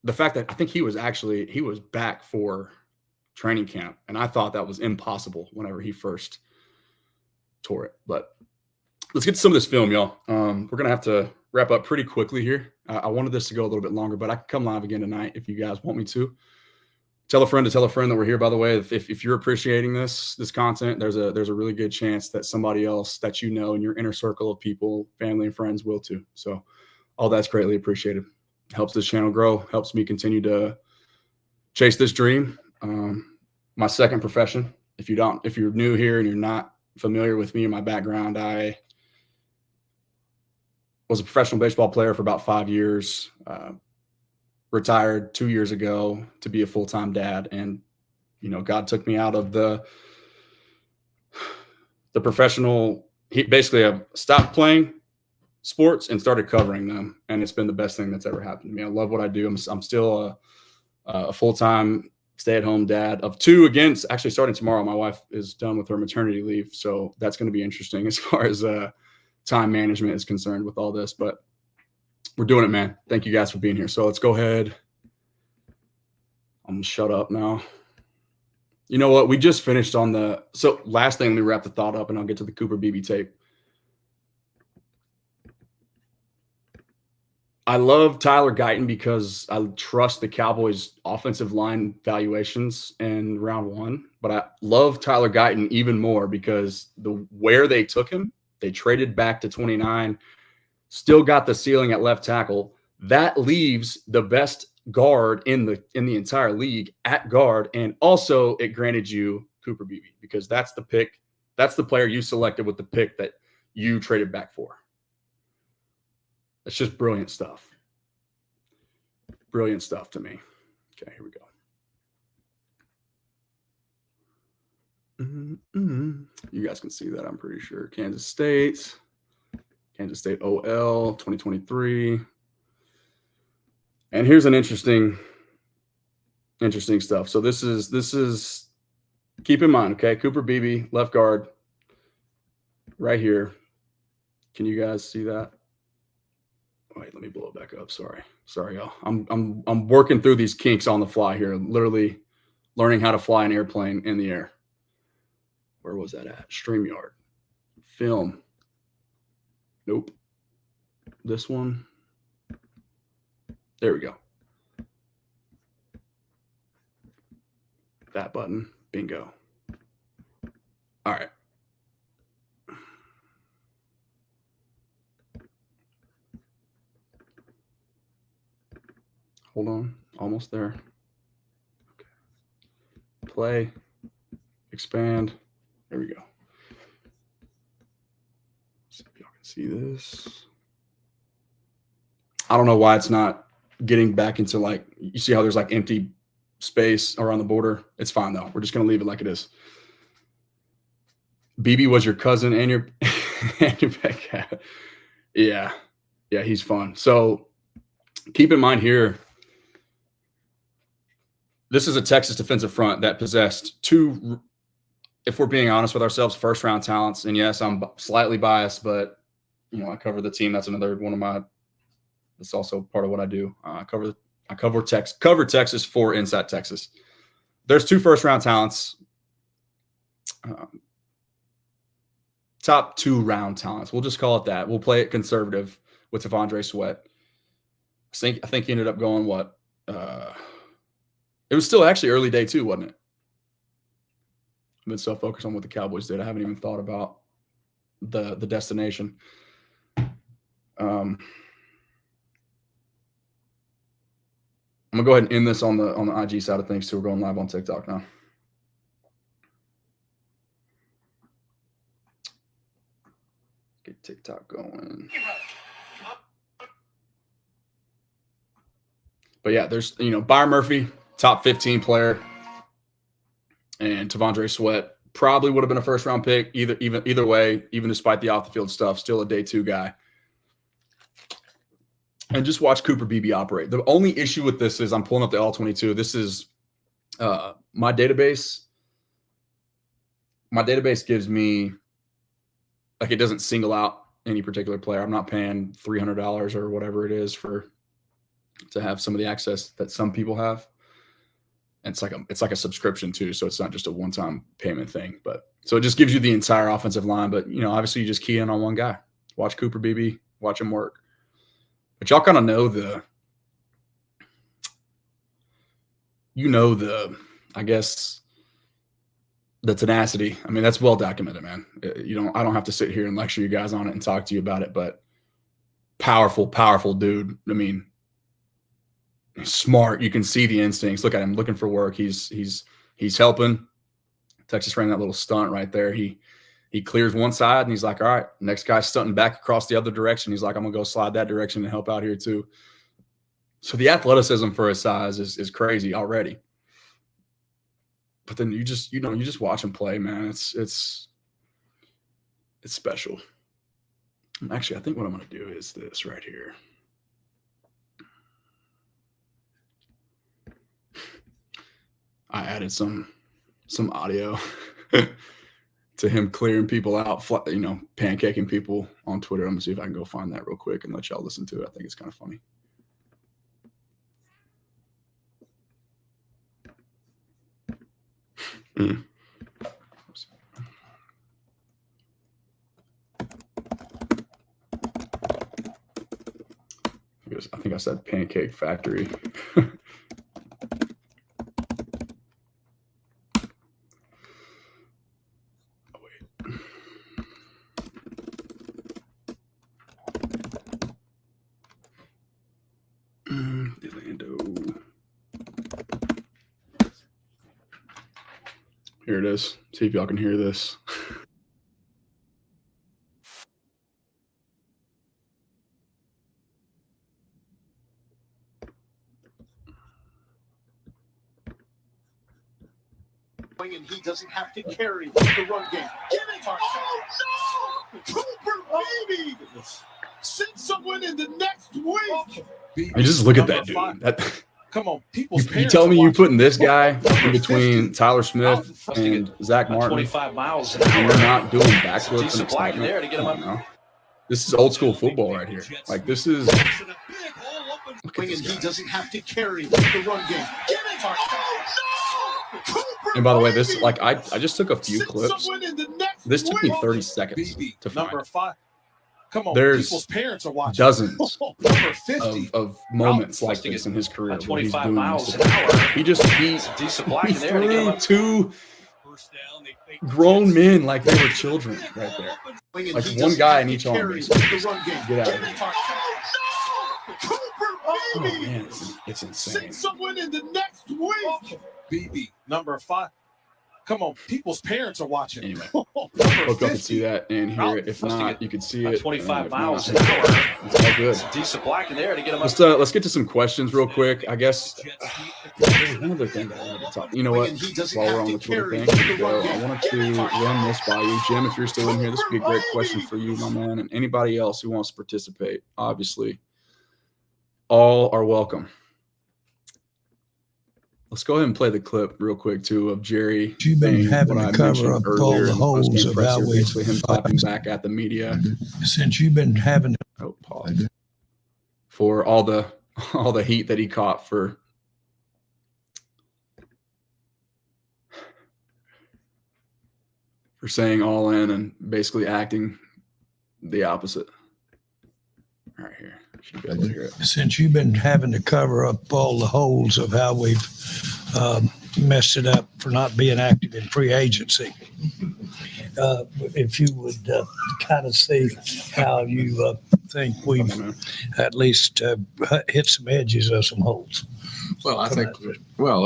the fact that I think he was back for training camp. And I thought that was impossible whenever he first tore it. But let's get to some of this film, y'all. We're going to have to wrap up pretty quickly here. I wanted this to go a little bit longer, but I can come live again tonight if you guys want me to. Tell a friend that we're here, by the way. If you're appreciating this content, there's a really good chance that somebody else that you know in your inner circle of people, family and friends will too. So all that's greatly appreciated. Helps this channel grow, helps me continue to chase this dream. My second profession. If you're new here and you're not familiar with me and my background, I was a professional baseball player for about 5 years. Retired 2 years ago to be a full-time dad. And, God took me out of the professional. He basically stopped playing sports and started covering them. And it's been the best thing that's ever happened to me. I love what I do. I'm still a full-time stay-at-home dad of 2. Again, actually starting tomorrow. My wife is done with her maternity leave. So that's going to be interesting as far as time management is concerned with all this. But we're doing it, man. Thank you guys for being here. So let's go ahead. I'm going to shut up now. You know what? We just finished on so last thing, let me wrap the thought up and I'll get to the Cooper Beebe tape. I love Tyler Guyton because I trust the Cowboys offensive line valuations in round 1, but I love Tyler Guyton even more because where they took him, they traded back to 29, still got the ceiling at left tackle. That leaves the best guard in the entire league at guard. And also it granted you Cooper Beebe because that's the pick. That's the player you selected with the pick that you traded back for. It's just brilliant stuff. Brilliant stuff to me. Okay, here we go. You guys can see that, I'm pretty sure. Kansas State OL 2023. And here's an interesting stuff. So this is keep in mind, okay? Cooper Beebe, left guard, right here. Can you guys see that? Wait, let me blow it back up. Sorry, y'all. I'm working through these kinks on the fly here. Literally learning how to fly an airplane in the air. Where was that at? StreamYard. Film. Nope. This one. There we go. That button. Bingo. All right. Hold on. Almost there. Okay. Play. Expand. There we go. See if y'all can see this. I don't know why it's not getting back into you see how there's empty space around the border. It's fine though. We're just going to leave it like it is. Beebe was your cousin and your pet cat. Yeah, he's fun. So keep in mind here, this is a Texas defensive front that possessed 2 if we're being honest with ourselves, first round talents. And yes, I'm slightly biased, but I cover the team. That's another one of my. That's also part of what I do. I cover Texas for Inside Texas. There's 2 first round talents. Top 2 round talents. We'll just call it that. We'll play it conservative with T'Vondre Sweat. I think he ended up going what? It was still actually early day 2, wasn't it? I've been so focused on what the Cowboys did. I haven't even thought about the destination. I'm gonna go ahead and end this on the IG side of things too. We're going live on TikTok now. Get TikTok going. But yeah, there's Byron Murphy, top 15 player, and T'Vondre Sweat probably would have been a first round pick either way, even despite the off the field stuff. Still a day 2 guy. And just watch Cooper Beebe operate. The only issue with this is I'm pulling up the All-22. This is my database. My database gives me, like, it doesn't single out any particular player. I'm not paying $300 or whatever it is to have some of the access that some people have. And it's like a subscription too, so it's not just a one-time payment thing. But so it just gives you the entire offensive line. But obviously you just key in on one guy. Watch Cooper Beebe, watch him work. But y'all kind of know I guess, the tenacity. I mean, that's well documented, man. I don't have to sit here and lecture you guys on it and talk to you about it, but powerful dude. I mean, he's smart. You can see the instincts. Look at him looking for work. He's helping. Texas ran that little stunt right there. He clears one side and he's like, all right, next guy's stunting back across the other direction. He's like, I'm gonna go slide that direction and help out here too. So the athleticism for his size is crazy already. But then you just watch him play, man. It's special. Actually, I think what I'm gonna do is this right here. I added some audio to him clearing people out, pancaking people on Twitter. I'm gonna see if I can go find that real quick and let y'all listen to it. I think it's kind of funny. I think I said Pancake Factory. Here it is. See if y'all can hear this. And he doesn't have to carry the run game. Give it to no! Cooper Beebe! Send someone in the next week. I just look at that dude. Come on, you tell me you putting this guy in between Tyler Smith and Zach Martin, 25 miles and you're not doing backflips and excitement. This is old school football right here. Like, this is. Look at this guy. He doesn't have to carry the run game. Give it to And by the way, this, like, I just took a few clips. This took me 30 seconds to find. Number 5. Come on, there's people's parents are watching. dozens Number 50. of moments like this in his career. 25 miles an hour. He threw 2 grown men like they were children right there. Like one guy in each arm. Get out of here. Oh, man, it's insane. Send someone in the next week. Beebe, number 5. Come on, people's parents are watching. Anyway, hope y'all can see that and hear it. If not, you can see it. 25 miles an hour. It's all good. Decent black in there to get him up. Let's get to some questions real quick. I guess there's one other thing that I wanted to talk. You know what? While we're on the Twitter thing, I wanted to run this by you, Jim. If you're still in here, this would be a great question for you, my man, and anybody else who wants to participate. Obviously, all are welcome. Let's go ahead and play the clip real quick too of Jerry. You've been saying having what to I cover mentioned up all earlier the in the holes post-game of presser, how we basically him clapping back at the media. since you've been having to Oh, pause. For all the heat that he caught for saying all in and basically acting the opposite. All right, here. Should be able to hear it. since you've been having to cover up all the holes of how we've messed it up for not being active in free agency. If you would kind of see how you think we've at least hit some edges of some holes. Well, I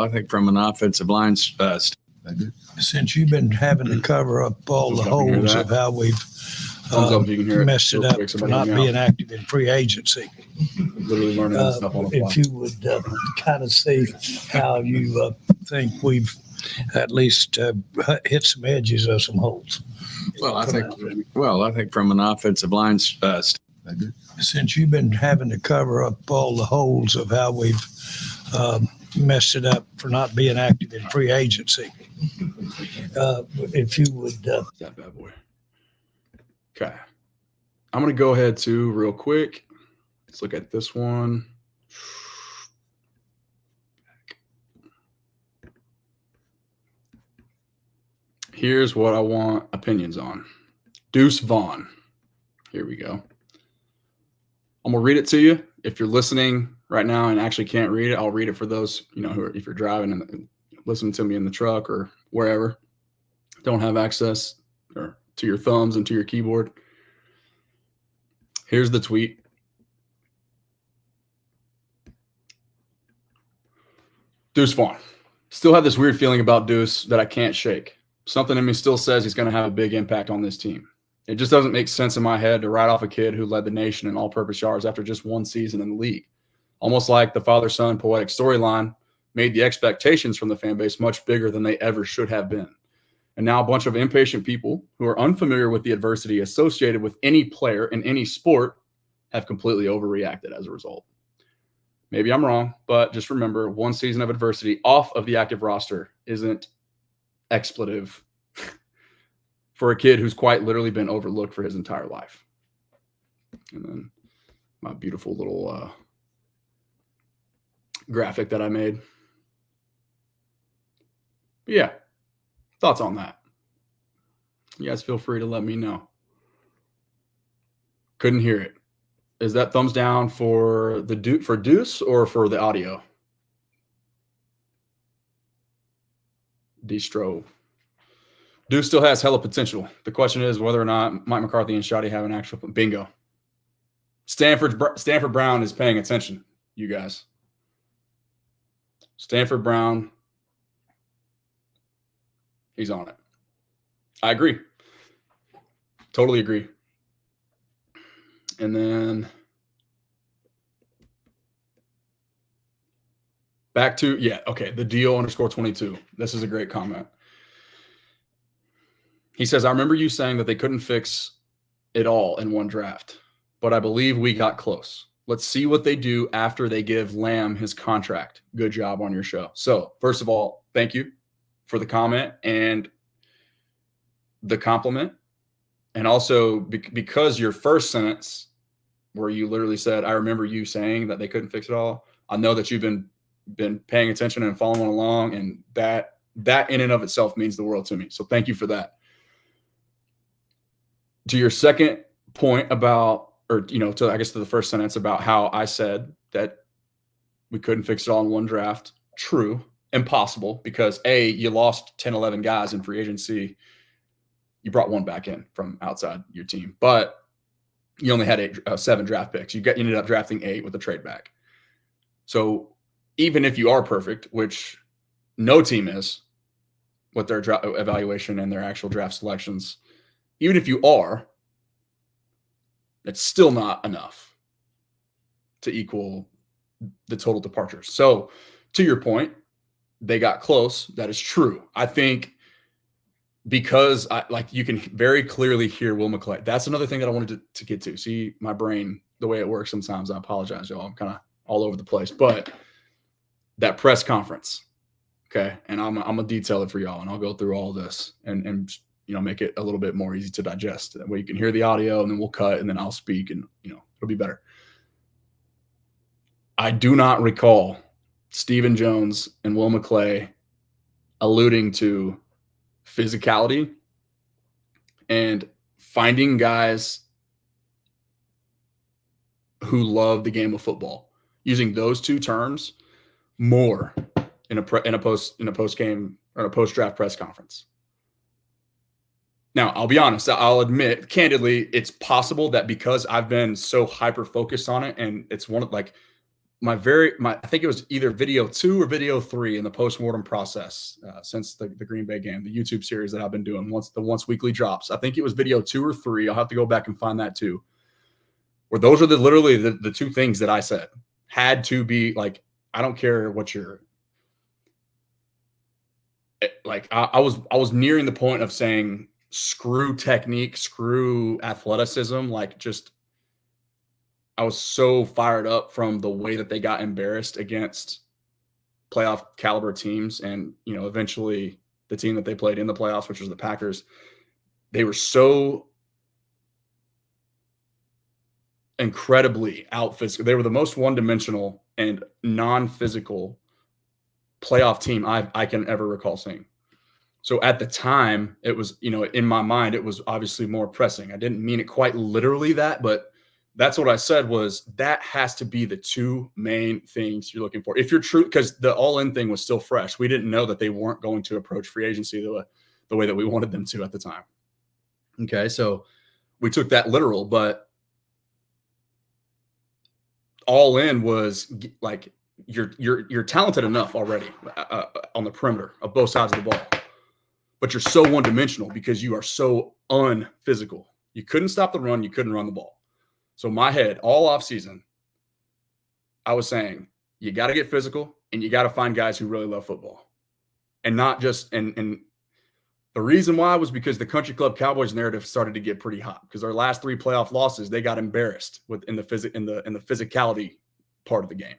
think from an offensive line Since you've been having to cover up all the holes of how we've Thumbs up if you can hear it. messed it Real up quick, for somebody not help me being active in free agency. Literally learning this stuff on the fly. If you would kind of see how you think we've at least hit some edges of some holes. Well, I think from an offensive line since you've been having to cover up all the holes of how we've messed it up for not being active in free agency. If you would That bad boy. Okay. I'm going to go ahead too real quick. Let's look at this one. Here's what I want opinions on. Deuce Vaughn. Here we go. I'm going to read it to you. If you're listening right now and actually can't read it, I'll read it for those, who are, if you're driving and listening to me in the truck or wherever, don't have access or to your thumbs and to your keyboard. Here's the tweet. Deuce Vaughn. Still have this weird feeling about Deuce that I can't shake. Something in me still says he's going to have a big impact on this team. It just doesn't make sense in my head to write off a kid who led the nation in all-purpose yards after just one season in the league. Almost like the father-son poetic storyline made the expectations from the fan base much bigger than they ever should have been. And now a bunch of impatient people who are unfamiliar with the adversity associated with any player in any sport have completely overreacted as a result. Maybe I'm wrong, but just remember, one season of adversity off of the active roster isn't expletive for a kid who's quite literally been overlooked for his entire life. And then my beautiful little graphic that I made. But yeah, thoughts on that? You guys feel free to let me know. Couldn't hear it. Is that thumbs down for for Deuce or for the audio? Distro. Deuce still has hella potential. The question is whether or not Mike McCarthy and Shoddy have an actual bingo. Stanford Brown is paying attention, you guys. Stanford Brown, he's on it. I agree. Totally agree. And then back to, the deal _22. This is a great comment. He says, I remember you saying that they couldn't fix it all in one draft, but I believe we got close. Let's see what they do after they give Lamb his contract. Good job on your show. So, first of all, thank you for the comment and the compliment. And also because your first sentence where you literally said, I remember you saying that they couldn't fix it all. I know that you've been paying attention and following along, and that in and of itself means the world to me. So thank you for that. To your second point about, to the first sentence about how I said that we couldn't fix it all in one draft. True. Impossible, because you lost 10, 11 guys in free agency. You brought one back in from outside your team, but you only had 7 draft picks. You ended up drafting 8 with a trade back. So even if you are perfect, which no team is with their evaluation and their actual draft selections, even if you are, it's still not enough to equal the total departures. So to your point, they got close. That is true. I think because you can very clearly hear Will McClay. That's another thing that I wanted to get to. See my brain, the way it works sometimes. I apologize, y'all. I'm kind of all over the place. But that press conference, Okay. And I'm going to detail it for y'all, and I'll go through all this and make it a little bit more easy to digest. That way you can hear the audio, and then we'll cut, and then I'll speak, and, it'll be better. I do not recall Stephen Jones and Will McClay alluding to physicality and finding guys who love the game of football, using those two terms more in a post game or a post draft press conference. Now, I'll be honest. I'll admit candidly, it's possible that because I've been so hyper focused on it, and it's one of like I think it was either video 2 or video 3 in the postmortem process since the Green Bay game, the YouTube series that I've been doing once weekly drops. I think it was video 2 or 3. I'll have to go back and find that too. Where those are literally the two things that I said had to be like, I don't care what you're like. I was nearing the point of saying screw technique, screw athleticism, like just. I was so fired up from the way that they got embarrassed against playoff caliber teams. And, eventually the team that they played in the playoffs, which was the Packers, they were so incredibly out physical. They were the most one-dimensional and non-physical playoff team I can ever recall seeing. So at the time, it was, in my mind, it was obviously more pressing. I didn't mean it quite literally that, but that's what I said was that has to be the two main things you're looking for. If you're true, because the all-in thing was still fresh. We didn't know that they weren't going to approach free agency the way that we wanted them to at the time. Okay, so we took that literal, but all in was like you're talented enough already on the perimeter of both sides of the ball, but you're so one-dimensional because you are so unphysical. You couldn't stop the run. You couldn't run the ball. So my head all off season, I was saying, you got to get physical and you got to find guys who really love football, and not just, and the reason why was because the country club Cowboys narrative started to get pretty hot because our last 3 playoff losses, they got embarrassed in the physicality part of the game.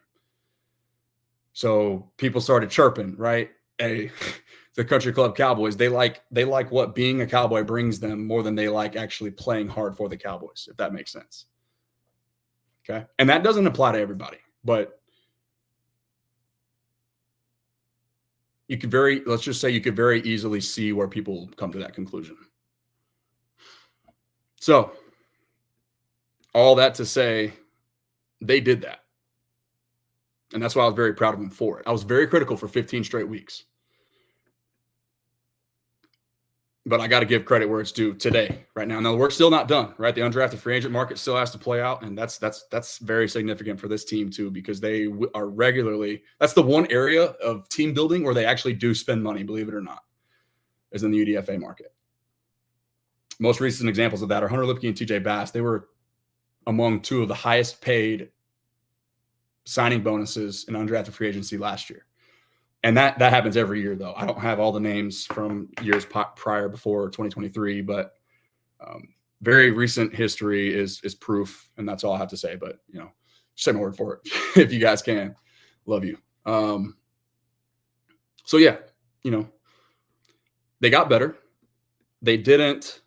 So people started chirping, right? Hey, the country club Cowboys, they like what being a Cowboy brings them more than they like actually playing hard for the Cowboys, if that makes sense. Okay. And that doesn't apply to everybody, but let's just say you could very easily see where people come to that conclusion. So all that to say, they did that. And that's why I was very proud of them for it. I was very critical for 15 straight weeks. But I got to give credit where it's due today, right now. Now, we're still not done, right? The undrafted free agent market still has to play out, and that's very significant for this team too, because they are regularly – that's the one area of team building where they actually do spend money, believe it or not, is in the UDFA market. Most recent examples of that are Hunter Lipke and TJ Bass. They were among 2 of the highest paid signing bonuses in undrafted free agency last year. And that happens every year, though. I don't have all the names from years prior before 2023, but very recent history is proof, and that's all I have to say. But, just say my word for it if you guys can. Love you. So, yeah, they got better. They didn't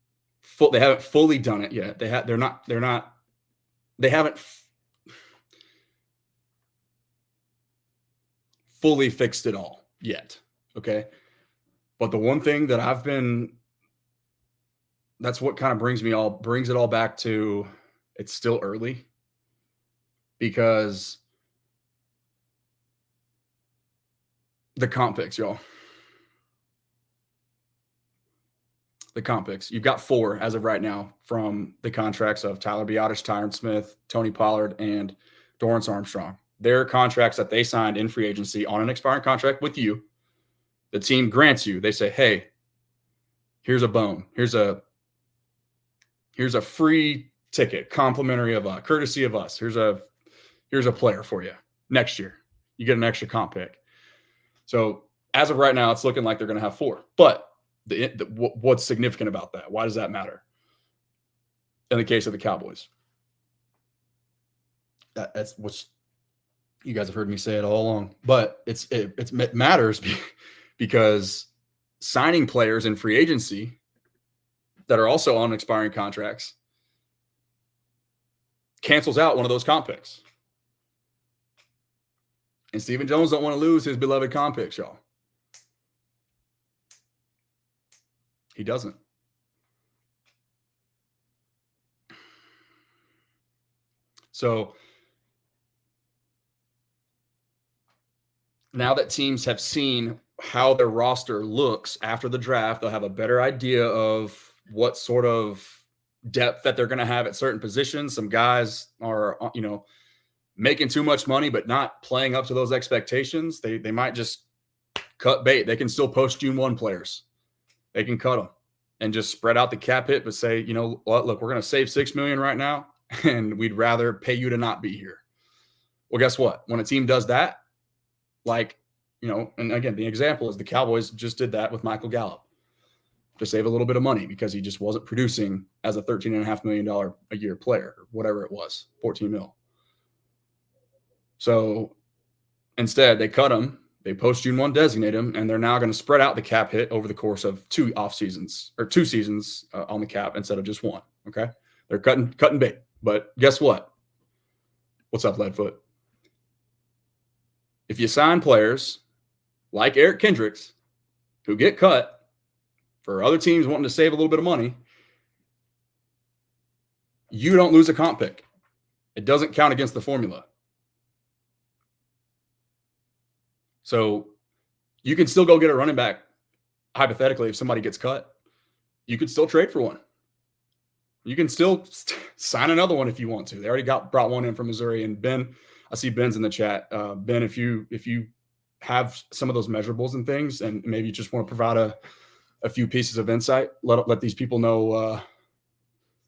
– they haven't fully done it yet. They haven't fully fixed it all yet. Okay. But the one thing that that's what kind of brings it all back to, it's still early, because the comp picks, y'all. The comp picks. You've got 4 as of right now from the contracts of Tyler Biadasz, Tyron Smith, Tony Pollard, and Dorrance Armstrong. Their contracts that they signed in free agency on an expiring contract with you, the team grants you. They say, hey, here's a bone. Here's a free ticket, complimentary of us, courtesy of us. Here's a player for you. Next year, you get an extra comp pick. So as of right now, it's looking like they're going to have 4. But what's significant about that? Why does that matter? In the case of the Cowboys, that's what's You guys have heard me say it all along, but it matters because signing players in free agency that are also on expiring contracts cancels out one of those comp picks. And Stephen Jones don't want to lose his beloved comp picks, y'all. He doesn't. So now that teams have seen how their roster looks after the draft, they'll have a better idea of what sort of depth that they're going to have at certain positions. Some guys are, making too much money, but not playing up to those expectations. They might just cut bait. They can still post June 1 players. They can cut them and just spread out the cap hit, but say, look, we're going to save $6 million right now, and we'd rather pay you to not be here. Well, guess what? When a team does that, and again, the example is the Cowboys just did that with Michael Gallup to save a little bit of money because he just wasn't producing as a $13.5 million a year player, or whatever it was, 14 mil. So instead, they cut him. They post June 1 designate him, and they're now going to spread out the cap hit over the course of 2 seasons on the cap instead of just 1. Okay, they're cutting bait. But guess what? What's up, Leadfoot? If you sign players like Eric Kendricks who get cut for other teams wanting to save a little bit of money, you don't lose a comp pick. It doesn't count against the formula. So you can still go get a running back. Hypothetically, if somebody gets cut, you could still trade for one. You can still sign another one if you want to. They already brought one in from Missouri. And Ben, I see Ben's in the chat. Ben, if you have some of those measurables and things, and maybe you just want to provide a few pieces of insight, let these people know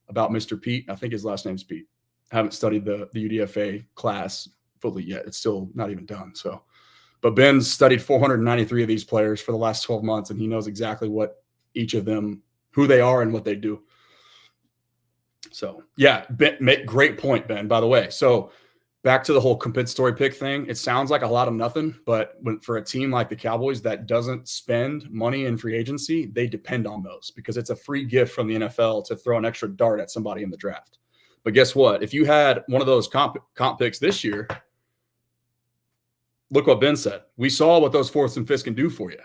about Mr. Pete. I think his last name's Pete. I haven't studied the UDFA class fully yet. It's still not even done. So. But Ben's studied 493 of these players for the last 12 months, and he knows exactly what each of them, who they are and what they do. So, yeah, great point, Ben, by the way. So back to the whole compensatory pick thing. It sounds like a lot of nothing, but for a team like the Cowboys that doesn't spend money in free agency, they depend on those because it's a free gift from the NFL to throw an extra dart at somebody in the draft. But guess what? If you had one of those comp picks this year, look what Ben said. We saw what those fourths and fifths can do for you.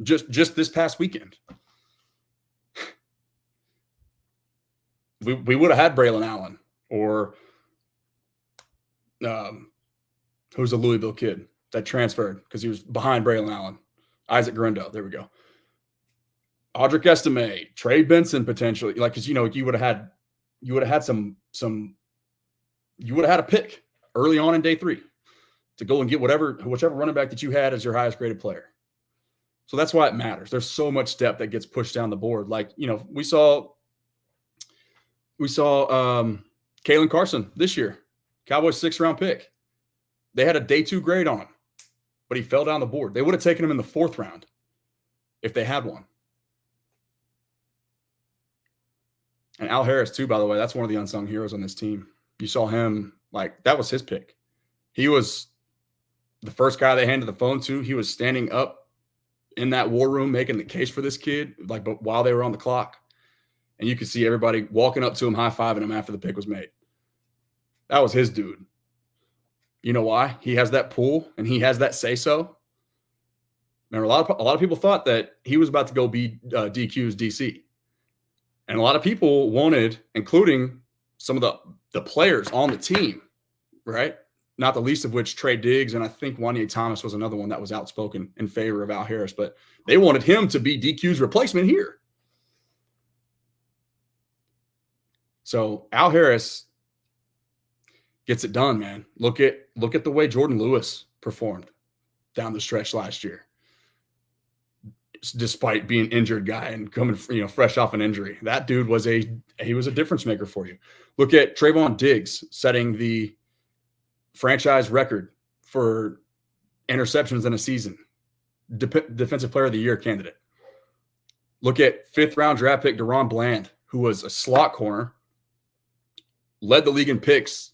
Just this past weekend. We would have had Braylon Allen or who's a Louisville kid that transferred because he was behind Braylon Allen. Isaac Grendo. There we go. Audric Estime, Trey Benson potentially. Because you would have had a pick early on in day 3. To go and get whichever running back that you had as your highest graded player. So that's why it matters. There's so much depth that gets pushed down the board. We saw Kalen Carson this year, Cowboys 6th-round pick. They had a day 2 grade on him, but he fell down the board. They would have taken him in the 4th round if they had one. And Al Harris too, by the way, that's one of the unsung heroes on this team. You saw him, that was his pick. He was the first guy they handed the phone to. He was standing up in that war room making the case for this kid, but while they were on the clock. And you could see everybody walking up to him, high-fiving him after the pick was made. That was his dude. You know why? He has that pull and he has that say-so. Remember, a lot of people thought that he was about to go be DQ's DC. And a lot of people wanted, including some of the players on the team, right? Not the least of which Trey Diggs, and I think Wanye Thomas was another one that was outspoken in favor of Al Harris, but they wanted him to be DQ's replacement here. So Al Harris gets it done, man. Look at the way Jordan Lewis performed down the stretch last year, despite being injured guy and coming fresh off an injury. That dude was a difference maker for you. Look at Trayvon Diggs setting the franchise record for interceptions in a season. Defensive Player of the Year candidate. Look at 5th-round draft pick DaRon Bland, who was a slot corner, led the league in picks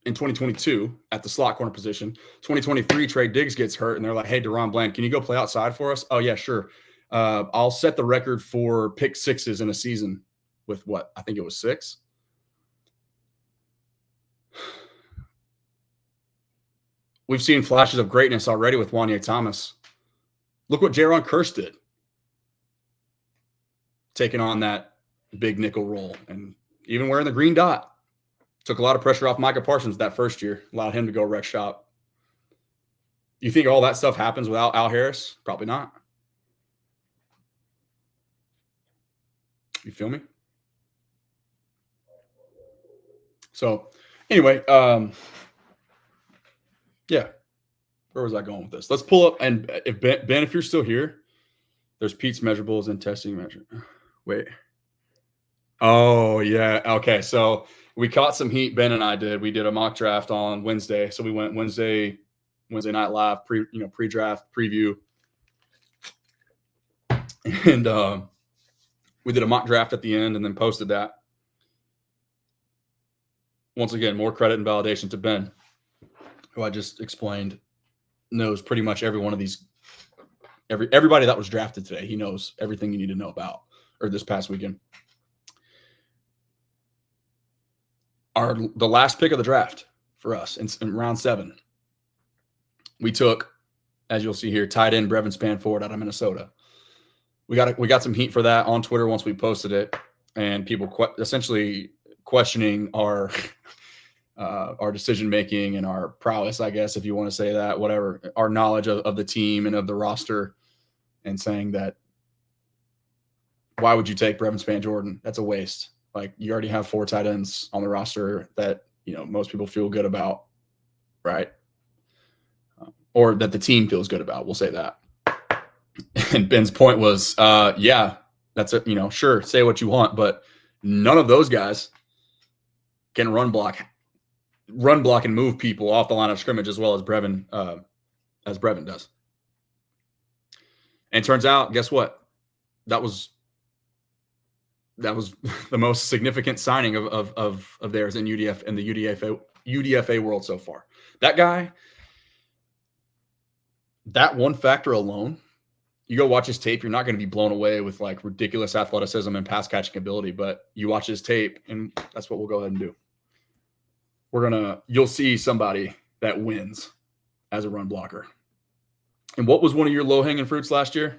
in 2022 at the slot corner position. 2023, Trey Diggs gets hurt, and they're like, hey, Deron Bland, can you go play outside for us? Oh, yeah, sure. I'll set the record for pick sixes in a season with what? I think it was 6. We've seen flashes of greatness already with Wanye Thomas. Look what Jaron Kearse did, taking on that big nickel role and even wearing the green dot. Took a lot of pressure off Micah Parsons that first year, allowed him to go wreck shop. You think all that stuff happens without Al Harris? Probably not. You feel me? So anyway, yeah. Where was I going with this? Let's pull up. And if Ben, if you're still here, there's Pete's measurables and testing measure. Wait. Oh, yeah. Okay. So we caught some heat. Ben and I did. We did a mock draft on Wednesday. So we went Wednesday night live, pre-draft preview. And we did a mock draft at the end and then posted that. Once again, more credit and validation to Ben, who I just explained knows pretty much every one of these, everybody that was drafted today. He knows everything you need to know about, or this past weekend. The last pick of the draft for us in round 7, we took, as you'll see here, tight end Brevin Spanford out of Minnesota. We got some heat for that on Twitter once we posted it, and people essentially questioning our decision making and our prowess, I guess, if you want to say that, whatever, our knowledge of the team and of the roster, and saying that why would you take Brevin Spanjordan? That's a waste. Like, you already have 4 tight ends on the roster that, most people feel good about, right? Or that the team feels good about. We'll say that. And Ben's point was, yeah, that's it. Sure, say what you want, but none of those guys can run block and move people off the line of scrimmage as well as Brevin does. And it turns out, guess what? That was the most significant signing of theirs in the UDFA world so far. That guy, that one factor alone, you go watch his tape, you're not going to be blown away with like ridiculous athleticism and pass catching ability, but you watch his tape, and that's what we'll go ahead and do. You'll see somebody that wins as a run blocker. And what was one of your low-hanging fruits last year?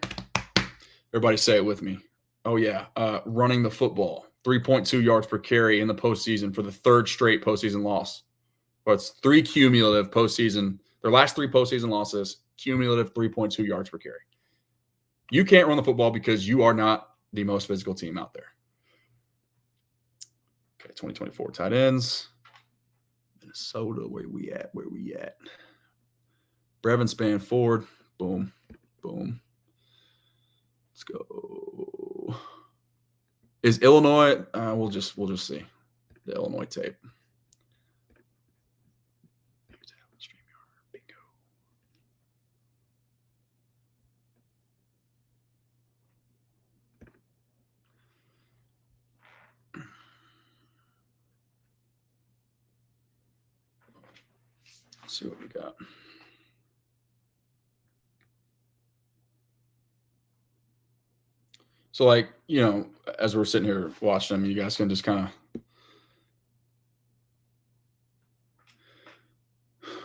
Everybody say it with me. Oh, yeah. Running the football. 3.2 yards per carry in the postseason for the 3rd straight postseason loss. But it's 3 cumulative postseason. Their last 3 postseason losses, cumulative 3.2 yards per carry. You can't run the football because you are not the most physical team out there. Okay, 2024 tight ends. Minnesota, where we at? Brevin Spanford. Boom. Boom. Let's go. Is Illinois? We'll just see the Illinois tape. Bingo. Let's see what we got. So, like, as we're sitting here watching them, you guys can just kind of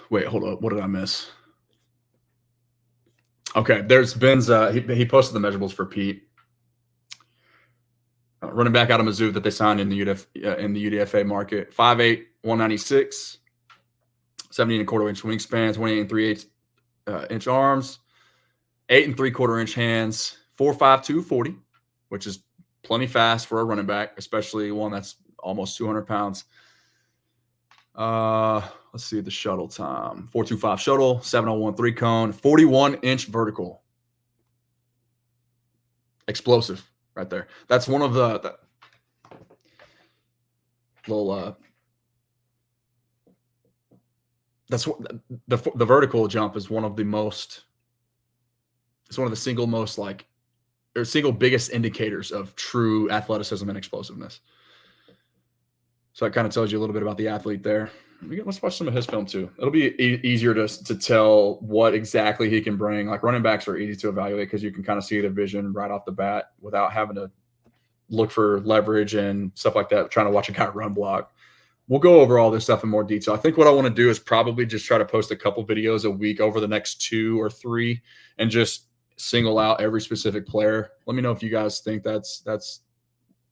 wait. Hold up. What did I miss? Okay, there's Ben's. He posted the measurables for Pete. Running back out of Mizzou that they signed in the UDFA market. 5'8", 196, 17 1/4 inch wingspan, 28 3/8 inch arms, 8 3/4 inch hands, 4'5", 240. Which is plenty fast for a running back, especially one that's almost 200 pounds. Let's see the shuttle time. 4.25 shuttle, 7:01 3-cone, 41-inch vertical. Explosive right there. That's one of the little that's what the vertical jump is one of the most, it's one of the single most single biggest indicators of true athleticism and explosiveness. So that kind of tells you a little bit about the athlete there. Let's watch some of his film too. It'll be easier to tell what exactly he can bring. Like running backs are easy to evaluate because you can kind of see the vision right off the bat without having to look for leverage and stuff like that, trying to watch a guy run block. We'll go over all this stuff in more detail. I think what I want to do is probably just try to post a couple videos a week over the next 2 or 3 and just single out every specific player. Let me know if you guys think that's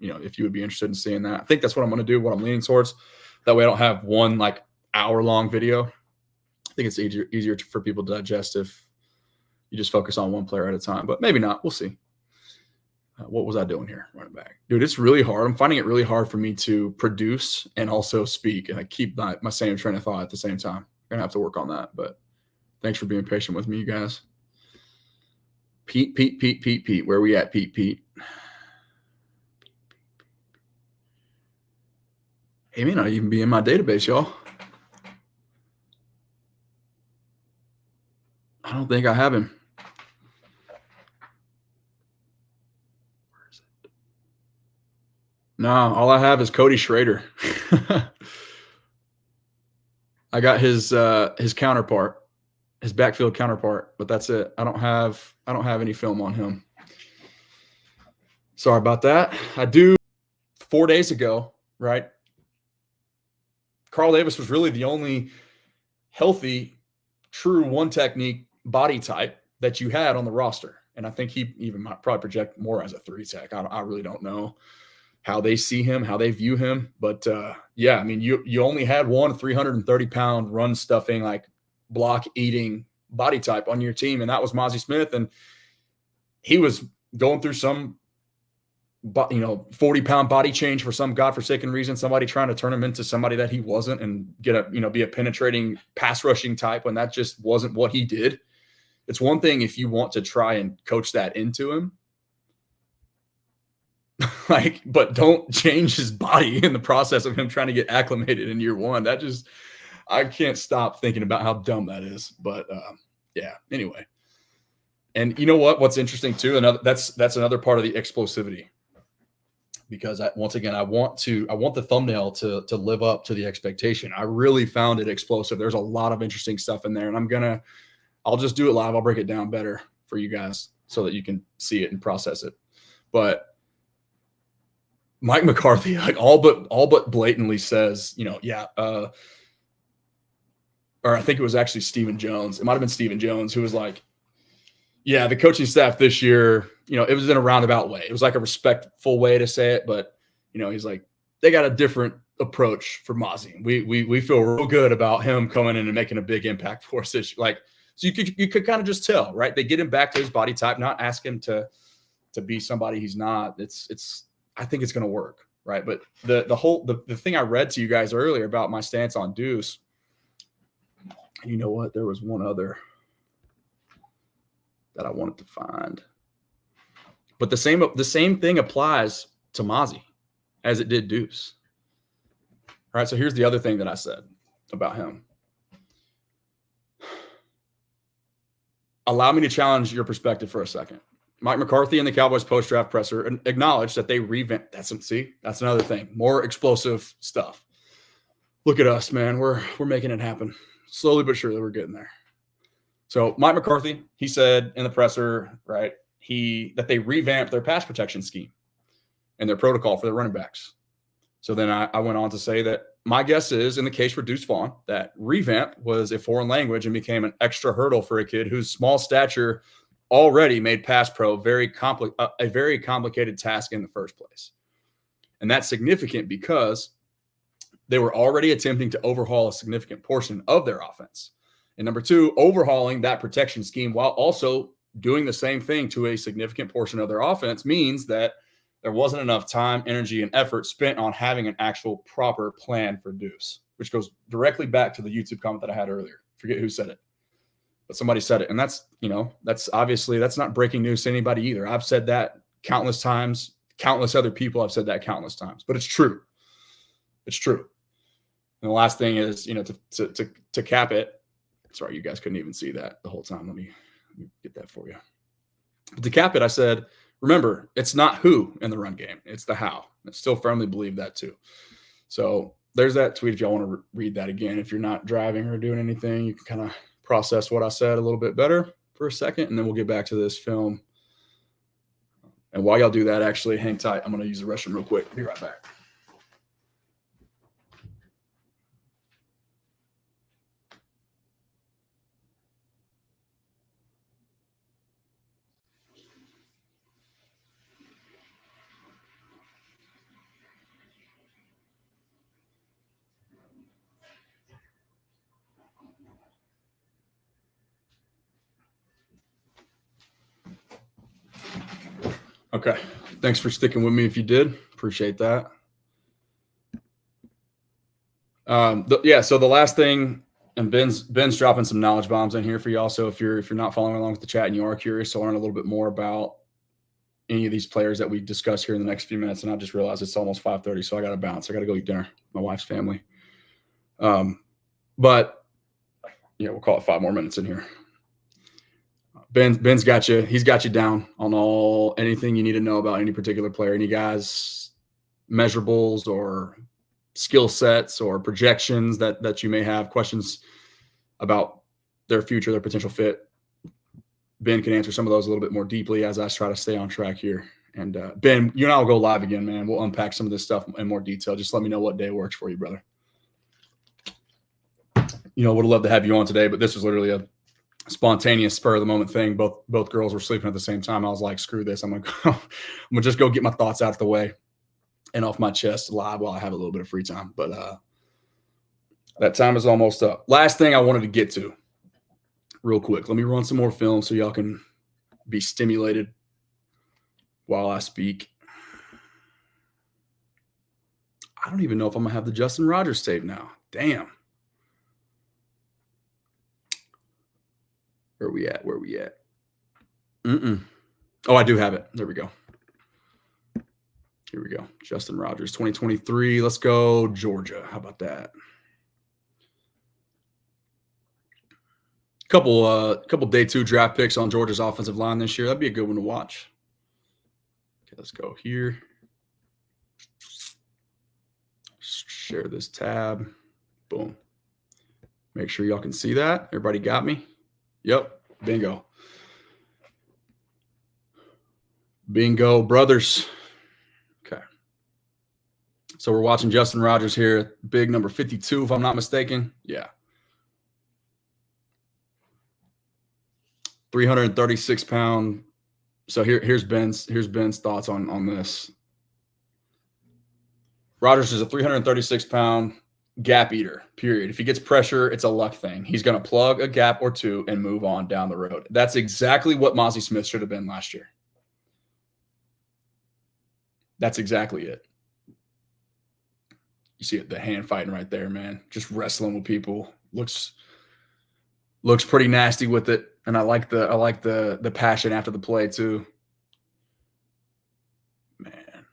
if you would be interested in seeing that. I think that's what I'm going to do, what I'm leaning towards. That way I don't have one like hour-long video. I think it's easier for people to digest if you just focus on one player at a time. But maybe not. We'll see. What was I doing here? Running back. Dude, it's really hard. I'm finding it really hard for me to produce and also speak. And I keep my same train of thought at the same time. I'm going to have to work on that. But thanks for being patient with me, you guys. Pete. Where are we at, Pete? He may not even be in my database, y'all. I don't think I have him. Where is it? No, all I have is Cody Schrader. I got his counterpart, his backfield counterpart, but that's it. I don't have any film on him. Sorry about that. I do 4 days ago, right? Carl Davis was really the only healthy, true one technique body type that you had on the roster. And I think he even might probably project more as a 3 tech. I really don't know how they see him, how they view him. But yeah, I mean, you only had one 330-pound run stuffing, like block eating body type on your team. And that was Mozzie Smith. And he was going through some 40-pound body change for some godforsaken reason, somebody trying to turn him into somebody that he wasn't and be a penetrating pass rushing type when that just wasn't what he did. It's one thing if you want to try and coach that into him, but don't change his body in the process of him trying to get acclimated in year one. I can't stop thinking about how dumb that is. But yeah, anyway. And you know what's interesting too, that's another part of the explosivity. Because I want the thumbnail to live up to the expectation. I really found it explosive. There's a lot of interesting stuff in there, and I'll just do it live. I'll break it down better for you guys so that you can see it and process it. But Mike McCarthy, like all but blatantly says, or I think it was actually Stephen Jones. It might have been Stephen Jones who was like, yeah, the coaching staff this year, it was in a roundabout way. It was like a respectful way to say it, but he's like, they got a different approach for Mozzie. We feel real good about him coming in and making a big impact for us this year. Like, so you could kind of just tell, right? They get him back to his body type, not ask him to be somebody he's not. I think it's going to work, right? But the thing I read to you guys earlier about my stance on Deuce, you know what? There was one other that I wanted to find. But the same thing applies to Mozzie as it did Deuce. All right, so here's the other thing that I said about him. Allow me to challenge your perspective for a second. Mike McCarthy and the Cowboys post-draft presser acknowledged that they revamped. That's another thing. More explosive stuff. Look at us, man. We're making it happen. Slowly but surely, we're getting there. So Mike McCarthy, he said in the presser, right, that they revamped their pass protection scheme and their protocol for their running backs. So then I went on to say that my guess is, in the case for Deuce Vaughn, that revamp was a foreign language and became an extra hurdle for a kid whose small stature already made pass pro a very complicated task in the first place. And that's significant because they were already attempting to overhaul a significant portion of their offense. And number two, overhauling that protection scheme while also doing the same thing to a significant portion of their offense means that there wasn't enough time, energy, and effort spent on having an actual proper plan for Deuce, which goes directly back to the YouTube comment that I had earlier. Forget who said it, but somebody said it. And that's not breaking news to anybody either. I've said that countless times. Countless other people have said that countless times, but it's true. It's true. And the last thing is, to cap it. Sorry, you guys couldn't even see that the whole time. Let me get that for you. But to cap it, I said, remember, it's not who in the run game. It's the how. I still firmly believe that too. So there's that tweet if y'all want to read that again. If you're not driving or doing anything, you can kind of process what I said a little bit better for a second, and then we'll get back to this film. And while y'all do that, actually, hang tight. I'm going to use the restroom real quick. Be right back. Okay. Thanks for sticking with me if you did. Appreciate that. So the last thing, and Ben's dropping some knowledge bombs in here for y'all. So if you're not following along with the chat and you are curious to learn a little bit more about any of these players that we discuss here in the next few minutes, and I just realized it's almost 5:30, so I got to bounce. I got to go eat dinner with my wife's family. But yeah, we'll call it 5 more minutes in here. Ben's got you. He's got you down on anything you need to know about any particular player. Any guys, measurables or skill sets or projections that you may have, questions about their future, their potential fit. Ben can answer some of those a little bit more deeply as I try to stay on track here. And Ben, you and I will go live again, man. We'll unpack some of this stuff in more detail. Just let me know what day works for you, brother. Would have loved to have you on today, but this was literally a spontaneous spur of the moment thing. Both girls were sleeping at the same time. I was like, screw this. I'm gonna just go get my thoughts out of the way and off my chest live while I have a little bit of free time. But that time is almost up. Last thing I wanted to get to real quick. Let me run some more film so y'all can be stimulated while I speak. I don't even know if I'm gonna have the Justin Rogers tape now. Damn. Where we at? Oh, I do have it. There we go. Here we go. Justin Rogers, 2023. Let's go Georgia. How about that? Couple day 2 draft picks on Georgia's offensive line this year. That'd be a good one to watch. Okay, let's go here. Share this tab. Boom. Make sure y'all can see that. Everybody got me? Yep. Bingo, brothers. Okay. So we're watching Justin Rogers here. Big number 52, if I'm not mistaken. Yeah. 336-pound. So here's Ben's thoughts on this. Rogers is a 336-pound gap eater, period. If he gets pressure, it's a luck thing. He's going to plug a gap or two and move on down the road. That's exactly what Mozzie Smith should have been last year. That's exactly it. You see it, the hand fighting right there, man. Just wrestling with people. Looks pretty nasty with it. And I like the passion after the play too. Man.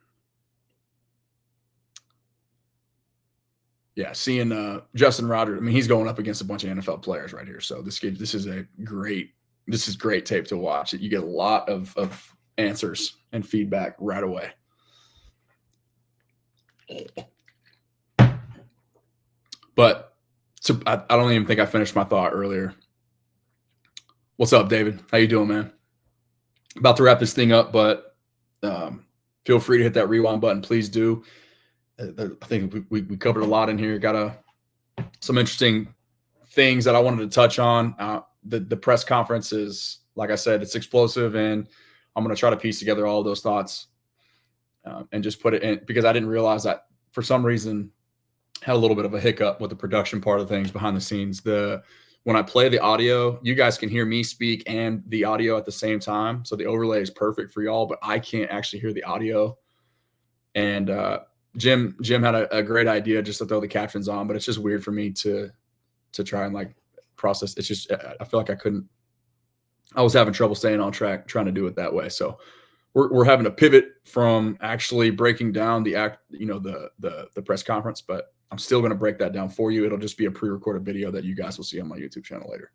Yeah, seeing Justin Rogers, I mean, he's going up against a bunch of NFL players right here. So this is great tape to watch. You get a lot of answers and feedback right away. But I don't even think I finished my thought earlier. What's up, David? How you doing, man? About to wrap this thing up, but feel free to hit that rewind button. Please do. I think we covered a lot in here. Got some interesting things that I wanted to touch on. The press conference is, like I said, it's explosive, and I'm going to try to piece together all of those thoughts and just put it in, because I didn't realize that for some reason had a little bit of a hiccup with the production part of things behind the scenes. When I play the audio, you guys can hear me speak and the audio at the same time. So the overlay is perfect for y'all, but I can't actually hear the audio. And Jim had a great idea just to throw the captions on, but it's just weird for me to try and like process. It's just, I feel like I was having trouble staying on track trying to do it that way. So we're having to pivot from actually breaking down the press conference, but I'm still going to break that down for you. It'll just be a pre-recorded video that you guys will see on my YouTube channel later.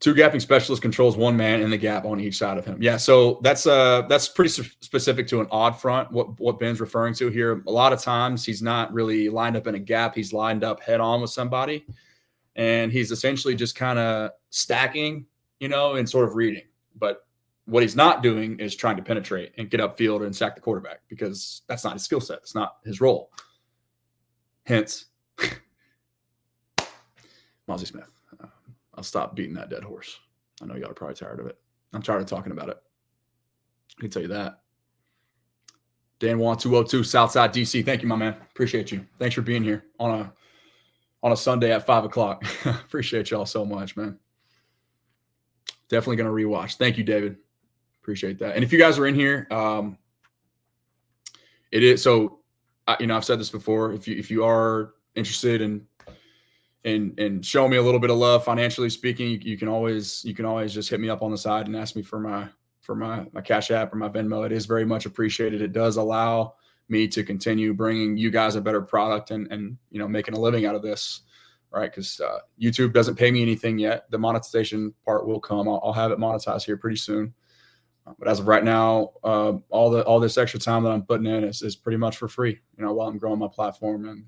Two gapping specialist controls one man in the gap on each side of him. Yeah, so that's pretty specific to an odd front, what Ben's referring to here. A lot of times he's not really lined up in a gap. He's lined up head on with somebody, and he's essentially just kind of stacking, and sort of reading. But what he's not doing is trying to penetrate and get upfield and sack the quarterback, because that's not his skill set. It's not his role. Hence, Mozzie Smith. I'll stop beating that dead horse. I know y'all are probably tired of it. I'm tired of talking about it. I can tell you that. Dan Juan 202 Southside DC. Thank you, my man. Appreciate you. Thanks for being here on a Sunday at 5:00. Appreciate y'all so much, man. Definitely going to rewatch. Thank you, David. Appreciate that. And if you guys are in here, it is so. I've said this before. If you are interested in show me a little bit of love financially speaking, you can always just hit me up on the side and ask me for my Cash App or my Venmo. It is very much appreciated. It does allow me to continue bringing you guys a better product and making a living out of this, right? Because YouTube doesn't pay me anything yet. The monetization part will come. I'll have it monetized here pretty soon. But as of right now, all this extra time that I'm putting in is pretty much for free, while I'm growing my platform and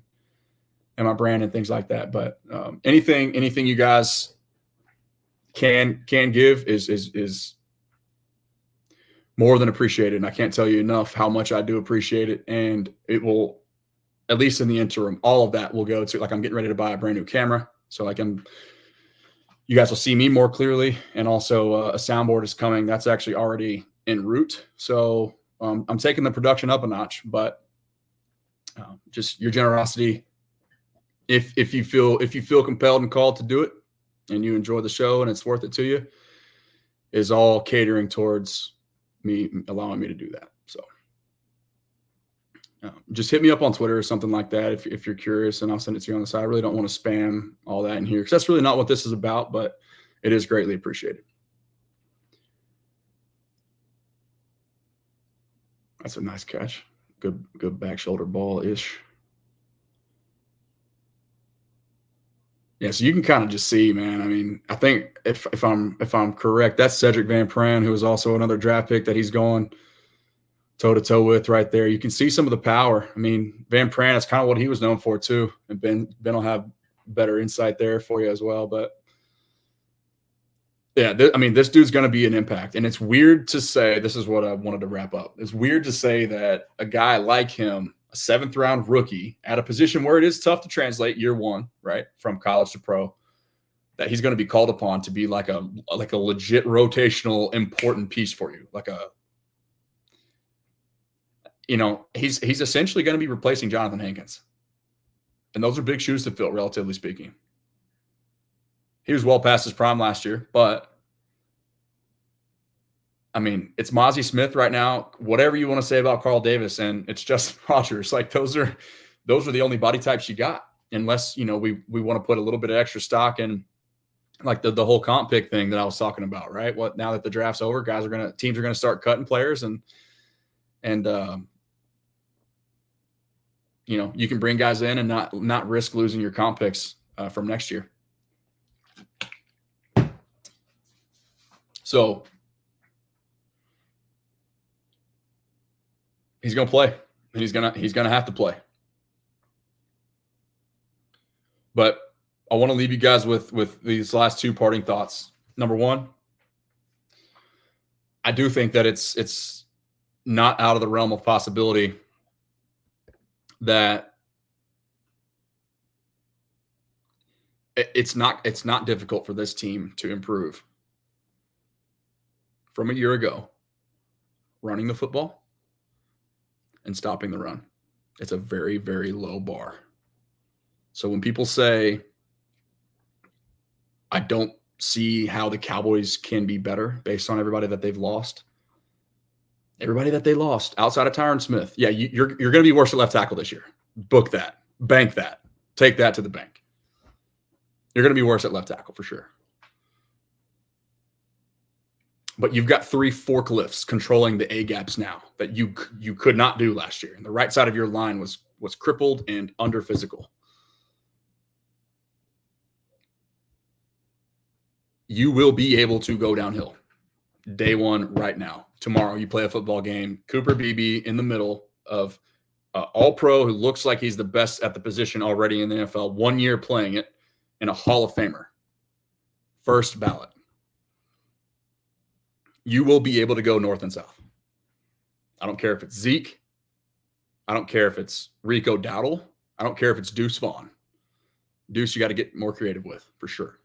my brand and things like that. But anything you guys can give is more than appreciated. And I can't tell you enough how much I do appreciate it. And it will, at least in the interim, all of that will go to, like, I'm getting ready to buy a brand new camera. So you guys will see me more clearly. And also a soundboard is coming. That's actually already en route. So I'm taking the production up a notch, but just your generosity, if you feel compelled and called to do it and you enjoy the show and it's worth it to you, is all catering towards me allowing me to do that. So just hit me up on Twitter or something like that if you're curious, and I'll send it to you on the side. I really don't want to spam all that in here because that's really not what this is about, but it is greatly appreciated. That's a nice catch. Good back shoulder ball-ish. Yeah, so you can kind of just see, man. I mean, I think if I'm correct, that's Cedric Van Pran, who is also another draft pick that he's going toe-to-toe with right there. You can see some of the power. I mean, Van Pran is kind of what he was known for too. And Ben will have better insight there for you as well. But yeah, this dude's going to be an impact. And it's weird to say, this is what I wanted to wrap up. It's weird to say that a guy like him, a 7th-round rookie at a position where it is tough to translate year one, right, from college to pro, that he's going to be called upon to be like a legit rotational important piece for you. He's essentially going to be replacing Jonathan Hankins. And those are big shoes to fill, relatively speaking. He was well past his prime last year, but I mean, it's Mozzie Smith right now. Whatever you want to say about Carl Davis, and it's Justin Rogers. Like those are the only body types you got, unless we want to put a little bit of extra stock in, like the whole comp pick thing that I was talking about, right? What now that the draft's over, teams are gonna start cutting players, and you can bring guys in and not risk losing your comp picks from next year. So he's going to play, and he's going to have to play. But I want to leave you guys with these last two parting thoughts. Number one, I do think that it's not out of the realm of possibility that it's not difficult for this team to improve from a year ago, running the football and stopping the run. It's a very, very low bar. So when people say, I don't see how the Cowboys can be better based on everybody that they've lost, outside of Tyron Smith, yeah, you're going to be worse at left tackle this year. Book that. Bank that. Take that to the bank. You're going to be worse at left tackle for sure. But you've got 3 forklifts controlling the A-gaps now that you could not do last year. And the right side of your line was crippled and under physical. you will be able to go downhill. Day one right now. Tomorrow you play a football game. Cooper Beebe in the middle of all-pro who looks like he's the best at the position already in the NFL, 1 year playing it, and a Hall of Famer. First ballot. You will be able to go north and south. I don't care if it's Zeke. I don't care if it's Rico Dowdle. I don't care if it's Deuce Vaughn. Deuce, you got to get more creative with, for sure.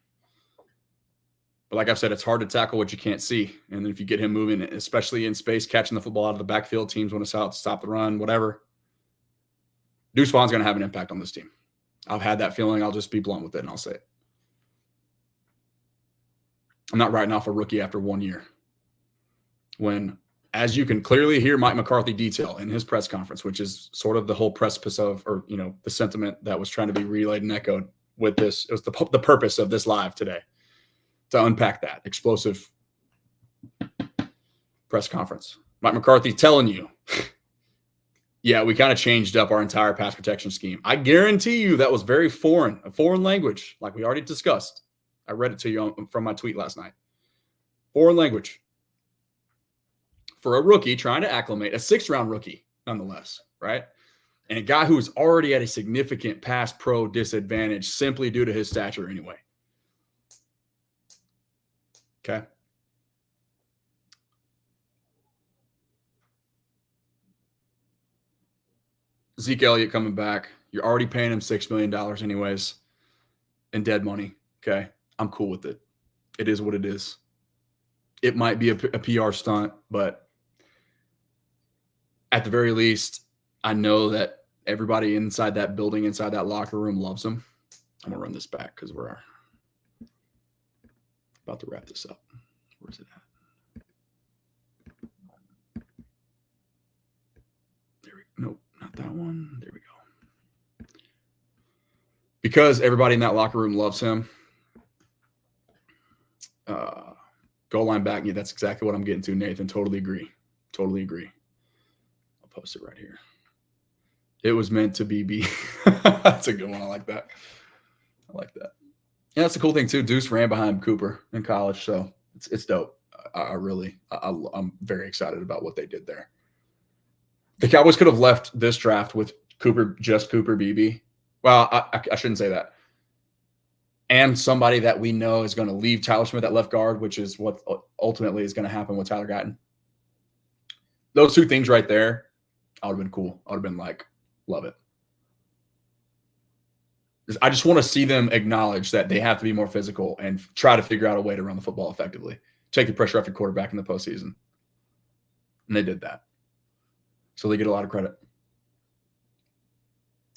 But like I've said, it's hard to tackle what you can't see. And then if you get him moving, especially in space, catching the football out of the backfield, teams want to stop the run, whatever. Deuce Vaughn's going to have an impact on this team. I've had that feeling. I'll just be blunt with it, and I'll say it. I'm not writing off a rookie after 1 year. When, as you can clearly hear Mike McCarthy detail in his press conference, which is sort of the whole precipice of, or, the sentiment that was trying to be relayed and echoed with this. It was the purpose of this live today, to unpack that explosive press conference. Mike McCarthy telling you, yeah, we kind of changed up our entire pass protection scheme. I guarantee you that was very foreign, a foreign language, like we already discussed. I read it to you from my tweet last night. Foreign language. For a rookie trying to acclimate, a 6th-round rookie, nonetheless, right? And a guy who's already at a significant pass pro disadvantage simply due to his stature anyway. Okay. Zeke Elliott coming back. You're already paying him $6 million anyways in dead money. Okay. I'm cool with it. It is what it is. It might be a PR stunt, but at the very least, I know that everybody inside that building, inside that locker room loves him. I'm going to run this back because we're about to wrap this up. Where's it at? There we go. Nope, not that one. There we go. Because everybody in that locker room loves him. Goal line back. Yeah, that's exactly what I'm getting to, Nathan. Totally agree. Totally agree. I'll post it right here. It was meant to be. That's a good one. I like that. I like that. Yeah, that's the cool thing too. Deuce ran behind Cooper in college, so it's dope. I'm very excited about what they did there. The Cowboys could have left this draft with Cooper Beebe. Well, I shouldn't say that. And somebody that we know is going to leave Tyler Smith at left guard, which is what ultimately is going to happen with Tyler Guyton. Those two things right there, I would have been cool. I would have been like, love it. I just want to see them acknowledge that they have to be more physical and try to figure out a way to run the football effectively. Take the pressure off your quarterback in the postseason. And they did that. So they get a lot of credit.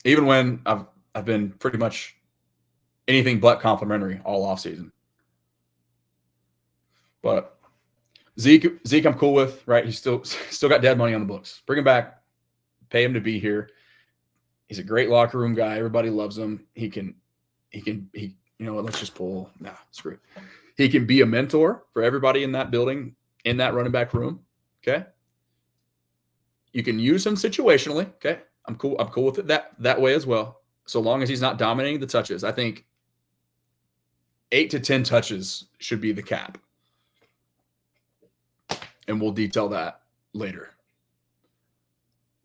Even when I've been pretty much anything but complimentary all offseason. But Zeke I'm cool with, right? He's still got dead money on the books. Bring him back. Pay him to be here. He's a great locker room guy. Everybody loves him. He you know what, let's just pull. Nah, screw it. He can be a mentor for everybody in that building, in that running back room. Okay. You can use him situationally. Okay. I'm cool with it that way as well. So long as he's not dominating the touches. I think 8 to 10 touches should be the cap. And we'll detail that later.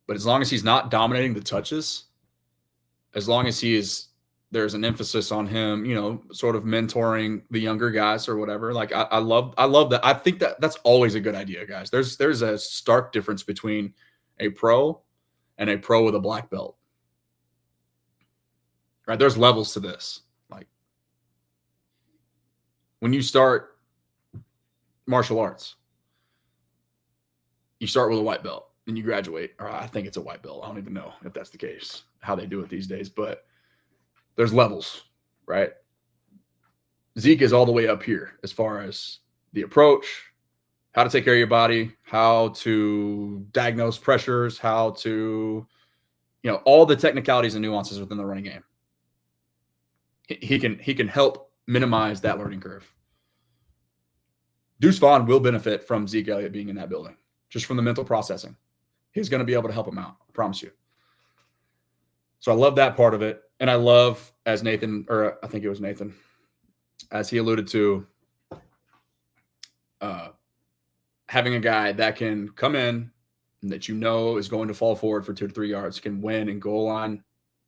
But as long as he's not dominating the touches, as long as there's an emphasis on him, sort of mentoring the younger guys or whatever. Like I love that. I think that's always a good idea, guys. There's a stark difference between a pro and a pro with a black belt. Right? There's levels to this. Like when you start martial arts, you start with a white belt and you graduate, or I think it's a white belt. I don't even know if that's the case, how they do it these days, but there's levels, right? Zeke is all the way up here as far as the approach, how to take care of your body, how to diagnose pressures, how to, all the technicalities and nuances within the running game. He can help minimize that learning curve. Deuce Vaughn will benefit from Zeke Elliott being in that building, just from the mental processing. He's going to be able to help him out. I promise you. So I love that part of it. And I love, as he alluded to, having a guy that can come in and that is going to fall forward for 2 to 3 yards, can win in goal line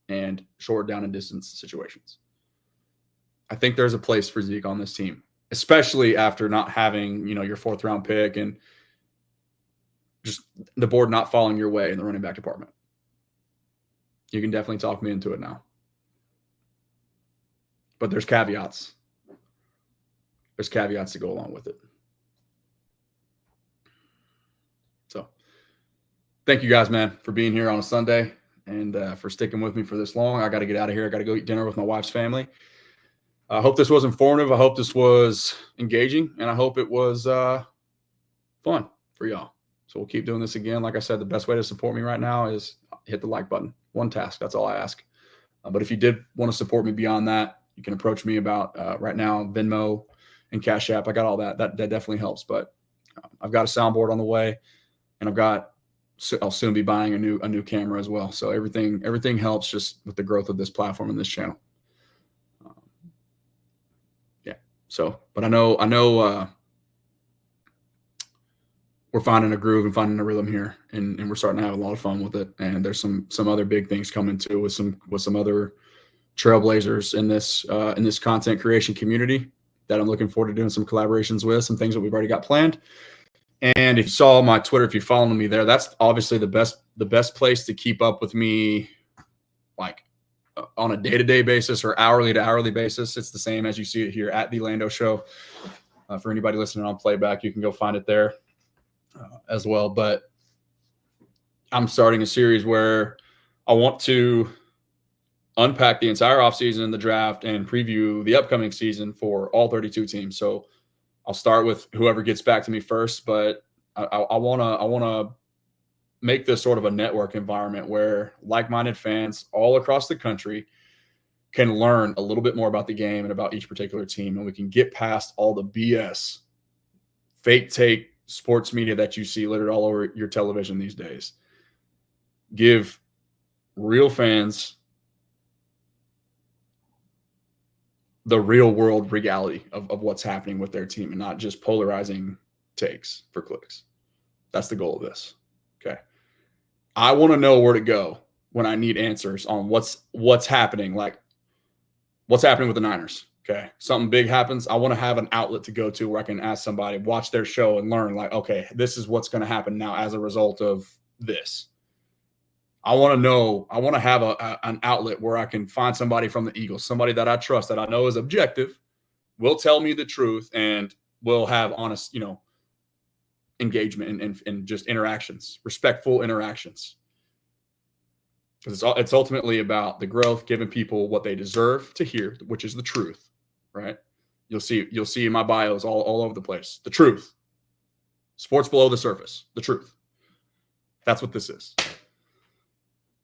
and short down and distance situations. I think there's a place for Zeke on this team, especially after not having, your 4th round pick and just the board not falling your way in the running back department. You can definitely talk me into it now. But there's caveats. There's caveats to go along with it. So thank you guys, man, for being here on a Sunday and for sticking with me for this long. I got to get out of here. I got to go eat dinner with my wife's family. I hope this was informative. I hope this was engaging, and I hope it was fun for y'all. So we'll keep doing this again. Like I said, the best way to support me right now is hit the like button. One task. That's all I ask. But if you did want to support me beyond that, you can approach me about right now, Venmo and Cash App. I got all that. That definitely helps. But I've got a soundboard on the way, and I'll soon be buying a new camera as well. So everything helps just with the growth of this platform and this channel. So, but I know we're finding a groove and finding a rhythm here, and we're starting to have a lot of fun with it. And there's some other big things coming too with some other trailblazers in this content creation community that I'm looking forward to doing some collaborations with, some things that we've already got planned. And if you saw my Twitter, if you're following me there, that's obviously the best place to keep up with me, like on a day-to-day basis or hourly to hourly basis. It's the same as you see it here at the Lando Show. For anybody listening on playback, you can go find it there as well. But I'm starting a series where I want to unpack the entire offseason and the draft and preview the upcoming season for all 32 teams. So I'll start with whoever gets back to me first, but I want to make this sort of a network environment where like-minded fans all across the country can learn a little bit more about the game and about each particular team, and we can get past all the BS, fake take sports media that you see littered all over your television these days. Give real fans the real world reality of what's happening with their team and not just polarizing takes for clicks. That's the goal of this. Okay. I want to know where to go when I need answers on what's happening. Like what's happening with the Niners. Okay. Something big happens. I want to have an outlet to go to where I can ask somebody, watch their show and learn like, okay, this is what's going to happen now as a result of this. I want to know, I want to have an outlet where I can find somebody from the Eagles, somebody that I trust, that I know is objective, will tell me the truth, and will have honest, engagement and just interactions, respectful interactions. Because it's ultimately about the growth, giving people what they deserve to hear, which is the truth, right? You'll see in my bios all over the place. The truth. Sports below the surface. The truth. That's what this is.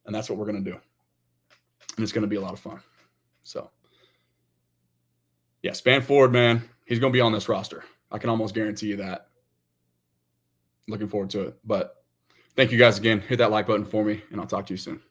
And that's what we're going to do. And it's going to be a lot of fun. So, yeah, Span Ford, man, he's going to be on this roster. I can almost guarantee you that. Looking forward to it. But thank you guys again. Hit that like button for me, and I'll talk to you soon.